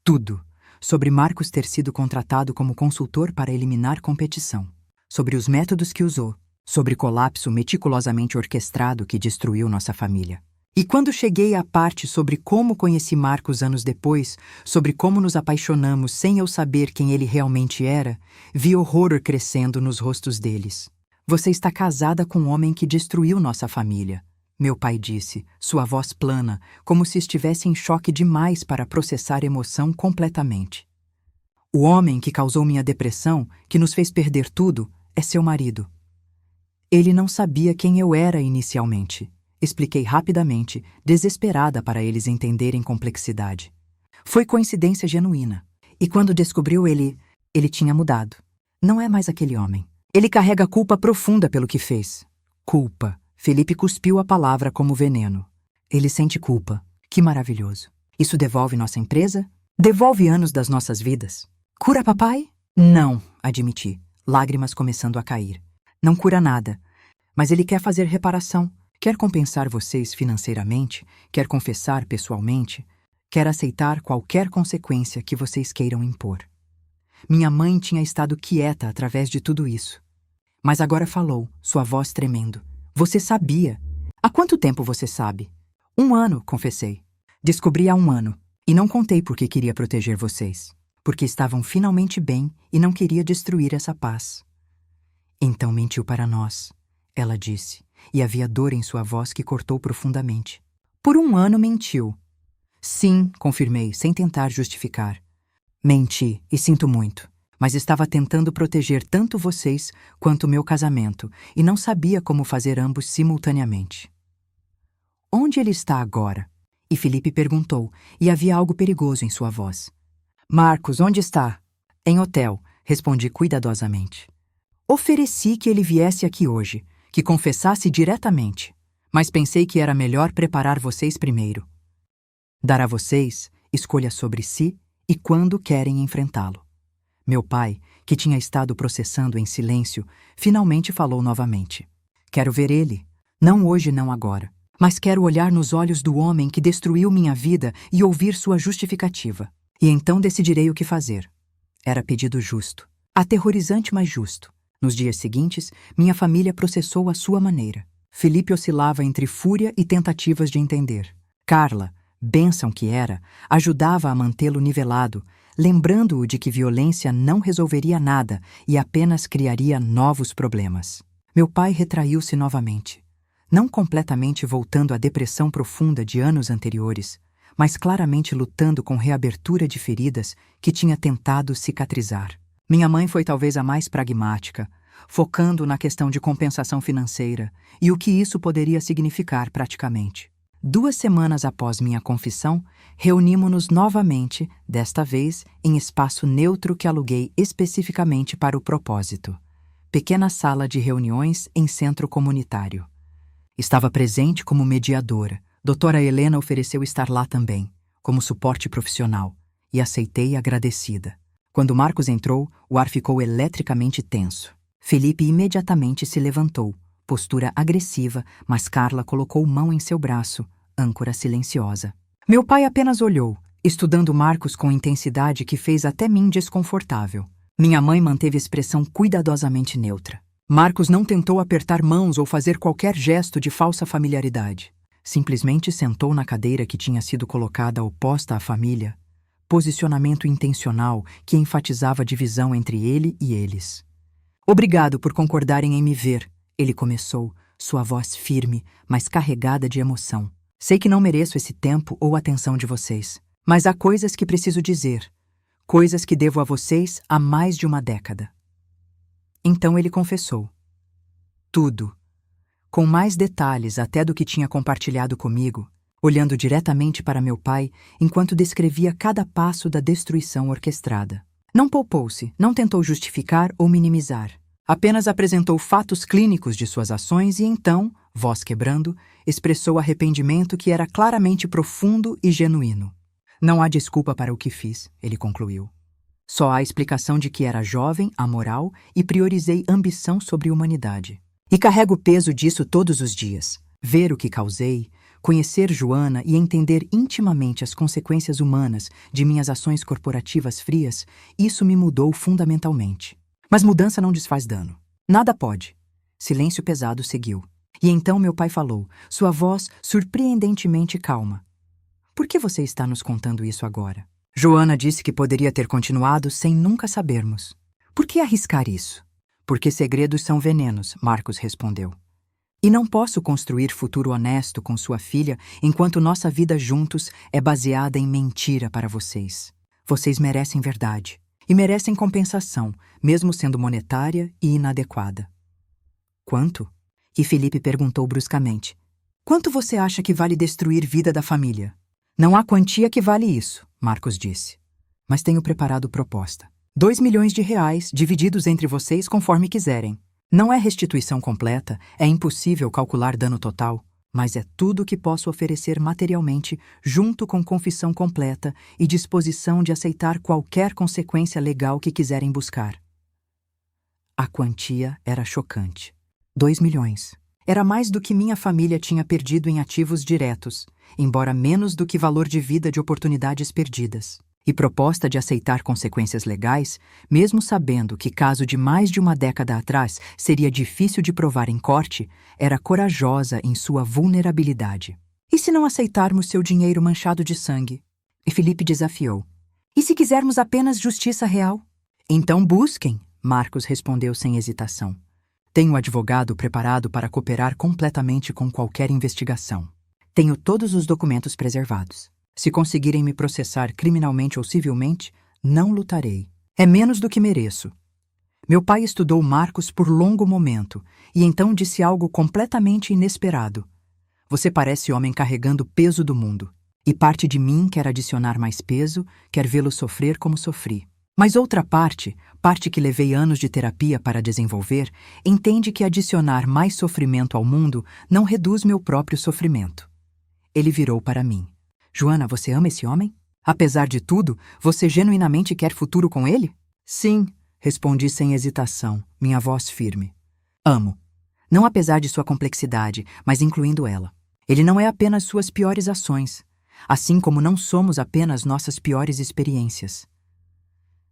Tudo. Sobre Marcos ter sido contratado como consultor para eliminar competição. Sobre os métodos que usou. Sobre colapso meticulosamente orquestrado que destruiu nossa família. E quando cheguei à parte sobre como conheci Marcos anos depois, sobre como nos apaixonamos sem eu saber quem ele realmente era, vi horror crescendo nos rostos deles. Você está casada com um homem que destruiu nossa família, meu pai disse, sua voz plana, como se estivesse em choque demais para processar emoção completamente. O homem que causou minha depressão, que nos fez perder tudo, é seu marido. Ele não sabia quem eu era inicialmente. Expliquei rapidamente, desesperada para eles entenderem complexidade. Foi coincidência genuína. E quando descobriu ele tinha mudado. Não é mais aquele homem. Ele carrega culpa profunda pelo que fez. Culpa. Felipe cuspiu a palavra como veneno. Ele sente culpa. Que maravilhoso. Isso devolve nossa empresa? Devolve anos das nossas vidas. Cura papai? Não, admiti, lágrimas começando a cair. Não cura nada. Mas ele quer fazer reparação. Quer compensar vocês financeiramente, quer confessar pessoalmente, quer aceitar qualquer consequência que vocês queiram impor. Minha mãe tinha estado quieta através de tudo isso. Mas agora falou, sua voz tremendo. Você sabia? Há quanto tempo você sabe? 1 ano, confessei. Descobri há 1 ano. E não contei porque queria proteger vocês. Porque estavam finalmente bem e não queria destruir essa paz. Então mentiu para nós, ela disse. E havia dor em sua voz que cortou profundamente. Por 1 ano mentiu. Sim, confirmei, sem tentar justificar. Menti, e sinto muito. Mas estava tentando proteger tanto vocês quanto meu casamento, e não sabia como fazer ambos simultaneamente. Onde ele está agora? E Felipe perguntou, e havia algo perigoso em sua voz. Marcos, onde está? Em hotel, respondi cuidadosamente. Ofereci que ele viesse aqui hoje, que confessasse diretamente, mas pensei que era melhor preparar vocês primeiro. Dar a vocês escolha sobre si e quando querem enfrentá-lo. Meu pai, que tinha estado processando em silêncio, finalmente falou novamente. Quero ver ele. Não hoje, não agora. Mas quero olhar nos olhos do homem que destruiu minha vida e ouvir sua justificativa. E então decidirei o que fazer. Era pedido justo. Aterrorizante, mas justo. Nos dias seguintes, minha família processou à sua maneira. Felipe oscilava entre fúria e tentativas de entender. Carla, bênção que era, ajudava a mantê-lo nivelado, lembrando-o de que violência não resolveria nada e apenas criaria novos problemas. Meu pai retraiu-se novamente. Não completamente voltando à depressão profunda de anos anteriores, mas claramente lutando com reabertura de feridas que tinha tentado cicatrizar. Minha mãe foi talvez a mais pragmática, focando na questão de compensação financeira e o que isso poderia significar praticamente. 2 semanas após minha confissão, reunimos-nos novamente, desta vez em espaço neutro que aluguei especificamente para o propósito. Pequena sala de reuniões em centro comunitário. Estava presente como mediadora. Doutora Helena ofereceu estar lá também, como suporte profissional, e aceitei agradecida. Quando Marcos entrou, o ar ficou eletricamente tenso. Felipe imediatamente se levantou, postura agressiva, mas Carla colocou mão em seu braço, âncora silenciosa. Meu pai apenas olhou, estudando Marcos com intensidade que fez até mim desconfortável. Minha mãe manteve expressão cuidadosamente neutra. Marcos não tentou apertar mãos ou fazer qualquer gesto de falsa familiaridade. Simplesmente sentou na cadeira que tinha sido colocada oposta à família, posicionamento intencional que enfatizava a divisão entre ele e eles. Obrigado por concordarem em me ver, ele começou, sua voz firme, mas carregada de emoção. Sei que não mereço esse tempo ou atenção de vocês, mas há coisas que preciso dizer. coisas que devo a vocês há mais de uma década. Então ele confessou. Tudo, com mais detalhes até do que tinha compartilhado comigo, olhando diretamente para meu pai enquanto descrevia cada passo da destruição orquestrada. Não poupou-se, não tentou justificar ou minimizar. Apenas apresentou fatos clínicos de suas ações e então, voz quebrando, expressou arrependimento que era claramente profundo e genuíno. Não há desculpa para o que fiz, ele concluiu. Só há explicação de que era jovem, amoral e priorizei ambição sobre humanidade. E carrego o peso disso todos os dias. Ver o que causei, conhecer Joana e entender intimamente as consequências humanas de minhas ações corporativas frias, isso me mudou fundamentalmente. Mas mudança não desfaz dano. Nada pode. Silêncio pesado seguiu. E então meu pai falou, sua voz surpreendentemente calma. Por que você está nos contando isso agora? Joana disse que poderia ter continuado sem nunca sabermos. Por que arriscar isso? Porque segredos são venenos, Marcos respondeu. E não posso construir futuro honesto com sua filha enquanto nossa vida juntos é baseada em mentira para vocês. Vocês merecem verdade. E merecem compensação, mesmo sendo monetária e inadequada. Quanto? E Felipe perguntou bruscamente. Quanto você acha que vale destruir vida da família? Não há quantia que vale isso, Marcos disse. Mas tenho preparado proposta. 2 milhões de reais divididos entre vocês conforme quiserem. Não é restituição completa, é impossível calcular dano total, mas é tudo o que posso oferecer materialmente junto com confissão completa e disposição de aceitar qualquer consequência legal que quiserem buscar. A quantia era chocante. 2 milhões. Era mais do que minha família tinha perdido em ativos diretos, embora menos do que valor de vida de oportunidades perdidas. E proposta de aceitar consequências legais, mesmo sabendo que caso de mais de uma década atrás seria difícil de provar em corte, era corajosa em sua vulnerabilidade. E se não aceitarmos seu dinheiro manchado de sangue? E Felipe desafiou. E se quisermos apenas justiça real? Então busquem, Marcos respondeu sem hesitação. Tenho um advogado preparado para cooperar completamente com qualquer investigação. Tenho todos os documentos preservados. Se conseguirem me processar criminalmente ou civilmente, não lutarei. É menos do que mereço. Meu pai estudou Marcos por longo momento e então disse algo completamente inesperado. Você parece homem carregando o peso do mundo. E parte de mim quer adicionar mais peso, quer vê-lo sofrer como sofri. Mas outra parte que levei anos de terapia para desenvolver, entende que adicionar mais sofrimento ao mundo não reduz meu próprio sofrimento. Ele virou para mim. Joana, você ama esse homem? Apesar de tudo, você genuinamente quer futuro com ele? Sim, respondi sem hesitação, minha voz firme. Amo. Não apesar de sua complexidade, mas incluindo ela. Ele não é apenas suas piores ações, assim como não somos apenas nossas piores experiências.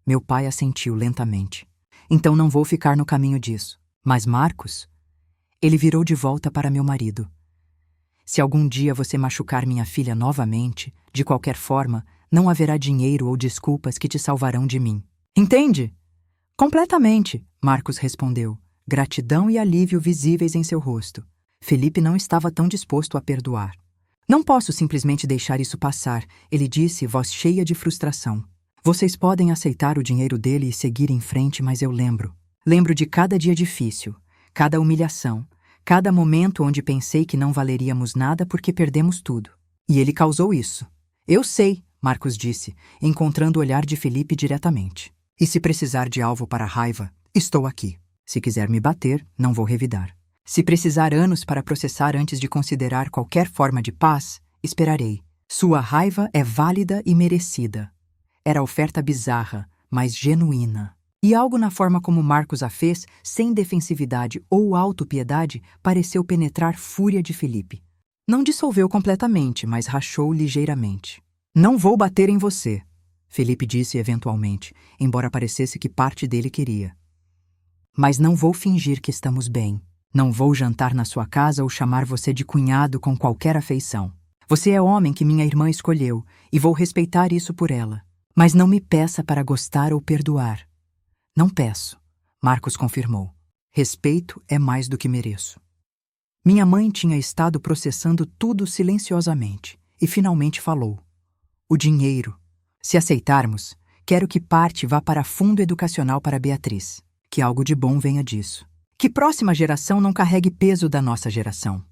Meu pai assentiu lentamente. Então não vou ficar no caminho disso. Mas Marcos? Ele virou de volta para meu marido. Se algum dia você machucar minha filha novamente, de qualquer forma, não haverá dinheiro ou desculpas que te salvarão de mim. Entende? Completamente, Marcos respondeu, gratidão e alívio visíveis em seu rosto. Felipe não estava tão disposto a perdoar. Não posso simplesmente deixar isso passar, ele disse, voz cheia de frustração. Vocês podem aceitar o dinheiro dele e seguir em frente, mas eu lembro. Lembro de cada dia difícil, cada humilhação, cada momento onde pensei que não valeríamos nada porque perdemos tudo. E ele causou isso. Eu sei, Marcos disse, encontrando o olhar de Felipe diretamente. E se precisar de alvo para a raiva, estou aqui. Se quiser me bater, não vou revidar. Se precisar anos para processar antes de considerar qualquer forma de paz, esperarei. Sua raiva é válida e merecida. Era oferta bizarra, mas genuína. E algo na forma como Marcos a fez, sem defensividade ou autopiedade, pareceu penetrar fúria de Felipe. Não dissolveu completamente, mas rachou ligeiramente. Não vou bater em você, Felipe disse eventualmente, embora parecesse que parte dele queria. Mas não vou fingir que estamos bem. Não vou jantar na sua casa ou chamar você de cunhado com qualquer afeição. Você é o homem que minha irmã escolheu, e vou respeitar isso por ela. Mas não me peça para gostar ou perdoar. Não peço, Marcos confirmou. Respeito é mais do que mereço. Minha mãe tinha estado processando tudo silenciosamente e finalmente falou. O dinheiro. Se aceitarmos, Quero que parte vá para fundo educacional para Beatriz. Que algo de bom venha disso. Que próxima geração não carregue peso da nossa geração.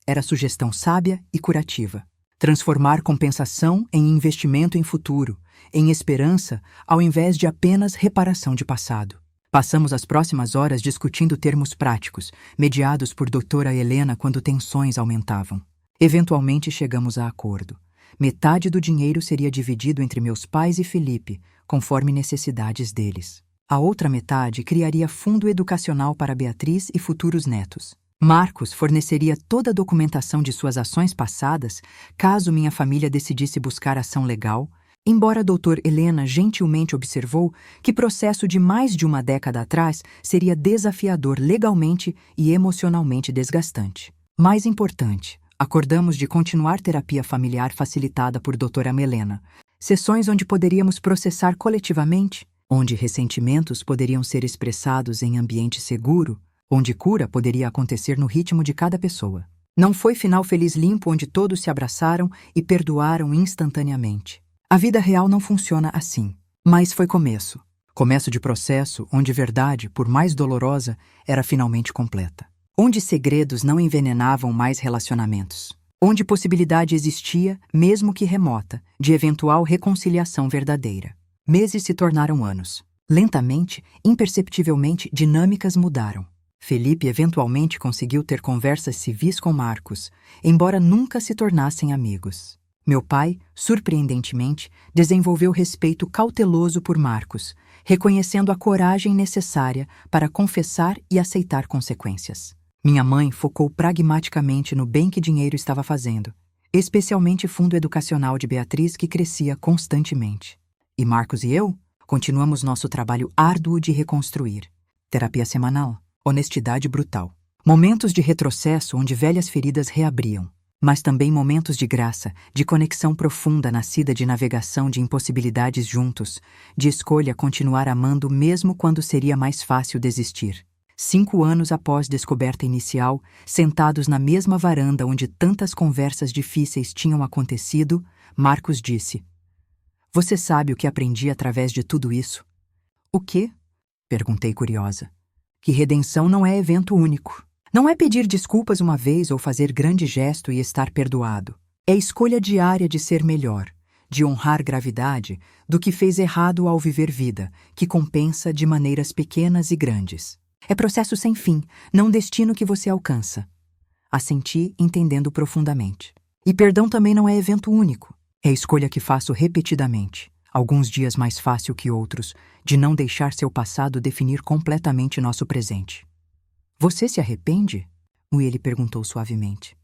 Era sugestão sábia e curativa. Transformar compensação em investimento em futuro, em esperança, ao invés de apenas reparação de passado. Passamos as próximas horas discutindo termos práticos, mediados por doutora Helena quando tensões aumentavam. Eventualmente chegamos a acordo. Metade do dinheiro seria dividido entre meus pais e Felipe, conforme necessidades deles. A outra metade criaria fundo educacional para Beatriz e futuros netos. Marcos forneceria toda a documentação de suas ações passadas, caso minha família decidisse buscar ação legal, embora a doutora Helena gentilmente observou que processo de mais de uma década atrás seria desafiador legalmente e emocionalmente desgastante. Mais importante, acordamos de continuar terapia familiar facilitada por doutora Helena, sessões onde poderíamos processar coletivamente, onde ressentimentos poderiam ser expressados em ambiente seguro, onde cura poderia acontecer no ritmo de cada pessoa. Não foi final feliz limpo onde todos se abraçaram e perdoaram instantaneamente. A vida real não funciona assim. Mas foi começo. Começo de processo onde verdade, por mais dolorosa, era finalmente completa. Onde segredos não envenenavam mais relacionamentos. Onde possibilidade existia, mesmo que remota, de eventual reconciliação verdadeira. Meses se tornaram anos. Lentamente, imperceptivelmente, dinâmicas mudaram. Felipe eventualmente conseguiu ter conversas civis com Marcos, embora nunca se tornassem amigos. Meu pai, surpreendentemente, desenvolveu respeito cauteloso por Marcos, reconhecendo a coragem necessária para confessar e aceitar consequências. Minha mãe focou pragmaticamente no bem que dinheiro estava fazendo, especialmente fundo educacional de Beatriz que crescia constantemente. E Marcos e eu continuamos nosso trabalho árduo de reconstruir. Terapia semanal. Honestidade brutal. Momentos de retrocesso onde velhas feridas reabriam, mas também momentos de graça, de conexão profunda nascida de navegação de impossibilidades juntos, de escolha continuar amando mesmo quando seria mais fácil desistir. 5 anos após descoberta inicial, sentados na mesma varanda onde tantas conversas difíceis tinham acontecido, Marcos disse: "Você sabe o que aprendi através de tudo isso?" "O quê?" perguntei curiosa. Que redenção não é evento único. Não é pedir desculpas uma vez ou fazer grande gesto e estar perdoado. É escolha diária de ser melhor, de honrar gravidade do que fez errado ao viver vida, que compensa de maneiras pequenas e grandes. É processo sem fim, não destino que você alcança. Assenti, entendendo profundamente. E perdão também não é evento único. É escolha que faço repetidamente. Alguns dias mais fácil que outros, de não deixar seu passado definir completamente nosso presente. "Você se arrepende?" Ele perguntou suavemente.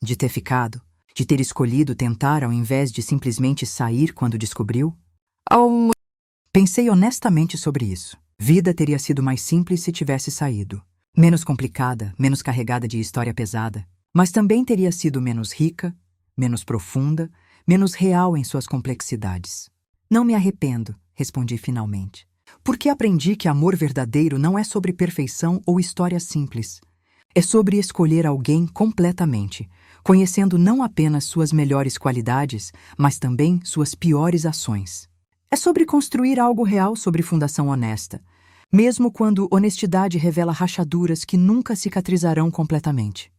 "De ter ficado? De ter escolhido tentar ao invés de simplesmente sair quando descobriu?" Pensei honestamente sobre isso. Vida teria sido mais simples se tivesse saído. Menos complicada, menos carregada de história pesada. Mas também teria sido menos rica, menos profunda, menos real em suas complexidades. "Não me arrependo", respondi finalmente. "Porque aprendi que amor verdadeiro não é sobre perfeição ou história simples. É sobre escolher alguém completamente, conhecendo não apenas suas melhores qualidades, mas também suas piores ações. É sobre construir algo real sobre fundação honesta, mesmo quando honestidade revela rachaduras que nunca cicatrizarão completamente."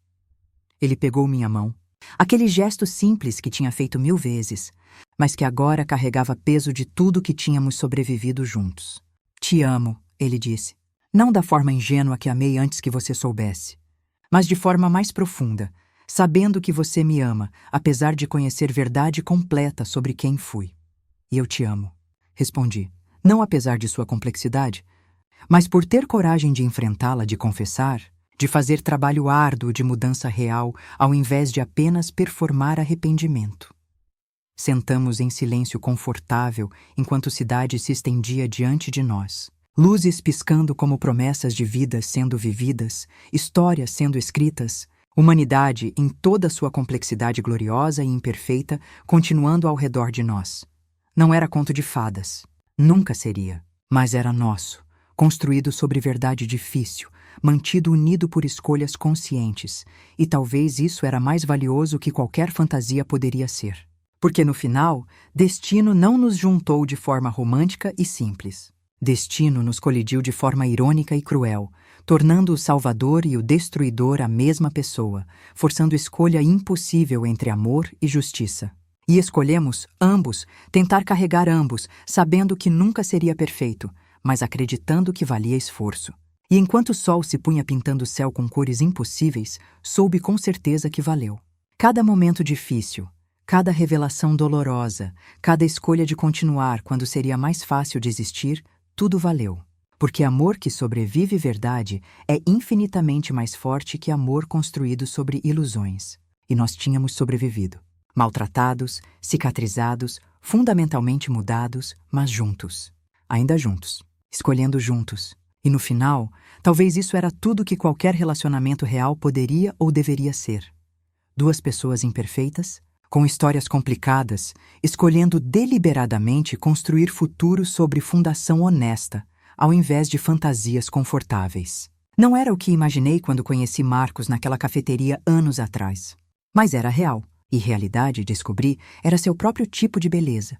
Ele pegou minha mão. Aquele gesto simples que tinha feito 1000 vezes, mas que agora carregava peso de tudo que tínhamos sobrevivido juntos. "Te amo", ele disse. "Não da forma ingênua que amei antes que você soubesse, mas de forma mais profunda, sabendo que você me ama, apesar de conhecer verdade completa sobre quem fui." "E eu te amo", respondi, não apesar de sua complexidade, mas por ter coragem de enfrentá-la, de confessar, de fazer trabalho árduo de mudança real, ao invés de apenas performar arrependimento. Sentamos em silêncio confortável enquanto cidade se estendia diante de nós. Luzes piscando como promessas de vidas sendo vividas, histórias sendo escritas, humanidade em toda sua complexidade gloriosa e imperfeita continuando ao redor de nós. Não era conto de fadas. Nunca seria. Mas era nosso, construído sobre verdade difícil, mantido unido por escolhas conscientes, e talvez isso era mais valioso que qualquer fantasia poderia ser. Porque no final, destino não nos juntou de forma romântica e simples. Destino nos colidiu de forma irônica e cruel, tornando o salvador e o destruidor a mesma pessoa, forçando escolha impossível entre amor e justiça. E escolhemos, ambos, tentar carregar ambos, sabendo que nunca seria perfeito, mas acreditando que valia esforço. E enquanto o sol se punha pintando o céu com cores impossíveis, soube com certeza que valeu. Cada momento difícil, cada revelação dolorosa, cada escolha de continuar quando seria mais fácil desistir, tudo valeu. Porque amor que sobrevive verdade é infinitamente mais forte que amor construído sobre ilusões. E nós tínhamos sobrevivido. Maltratados, cicatrizados, fundamentalmente mudados, mas juntos. Ainda juntos. Escolhendo juntos. E no final, talvez isso era tudo que qualquer relacionamento real poderia ou deveria ser. Duas pessoas imperfeitas, com histórias complicadas, escolhendo deliberadamente construir futuro sobre fundação honesta, ao invés de fantasias confortáveis. Não era o que imaginei quando conheci Marcos naquela cafeteria anos atrás. Mas era real, e realidade, descobri, era seu próprio tipo de beleza.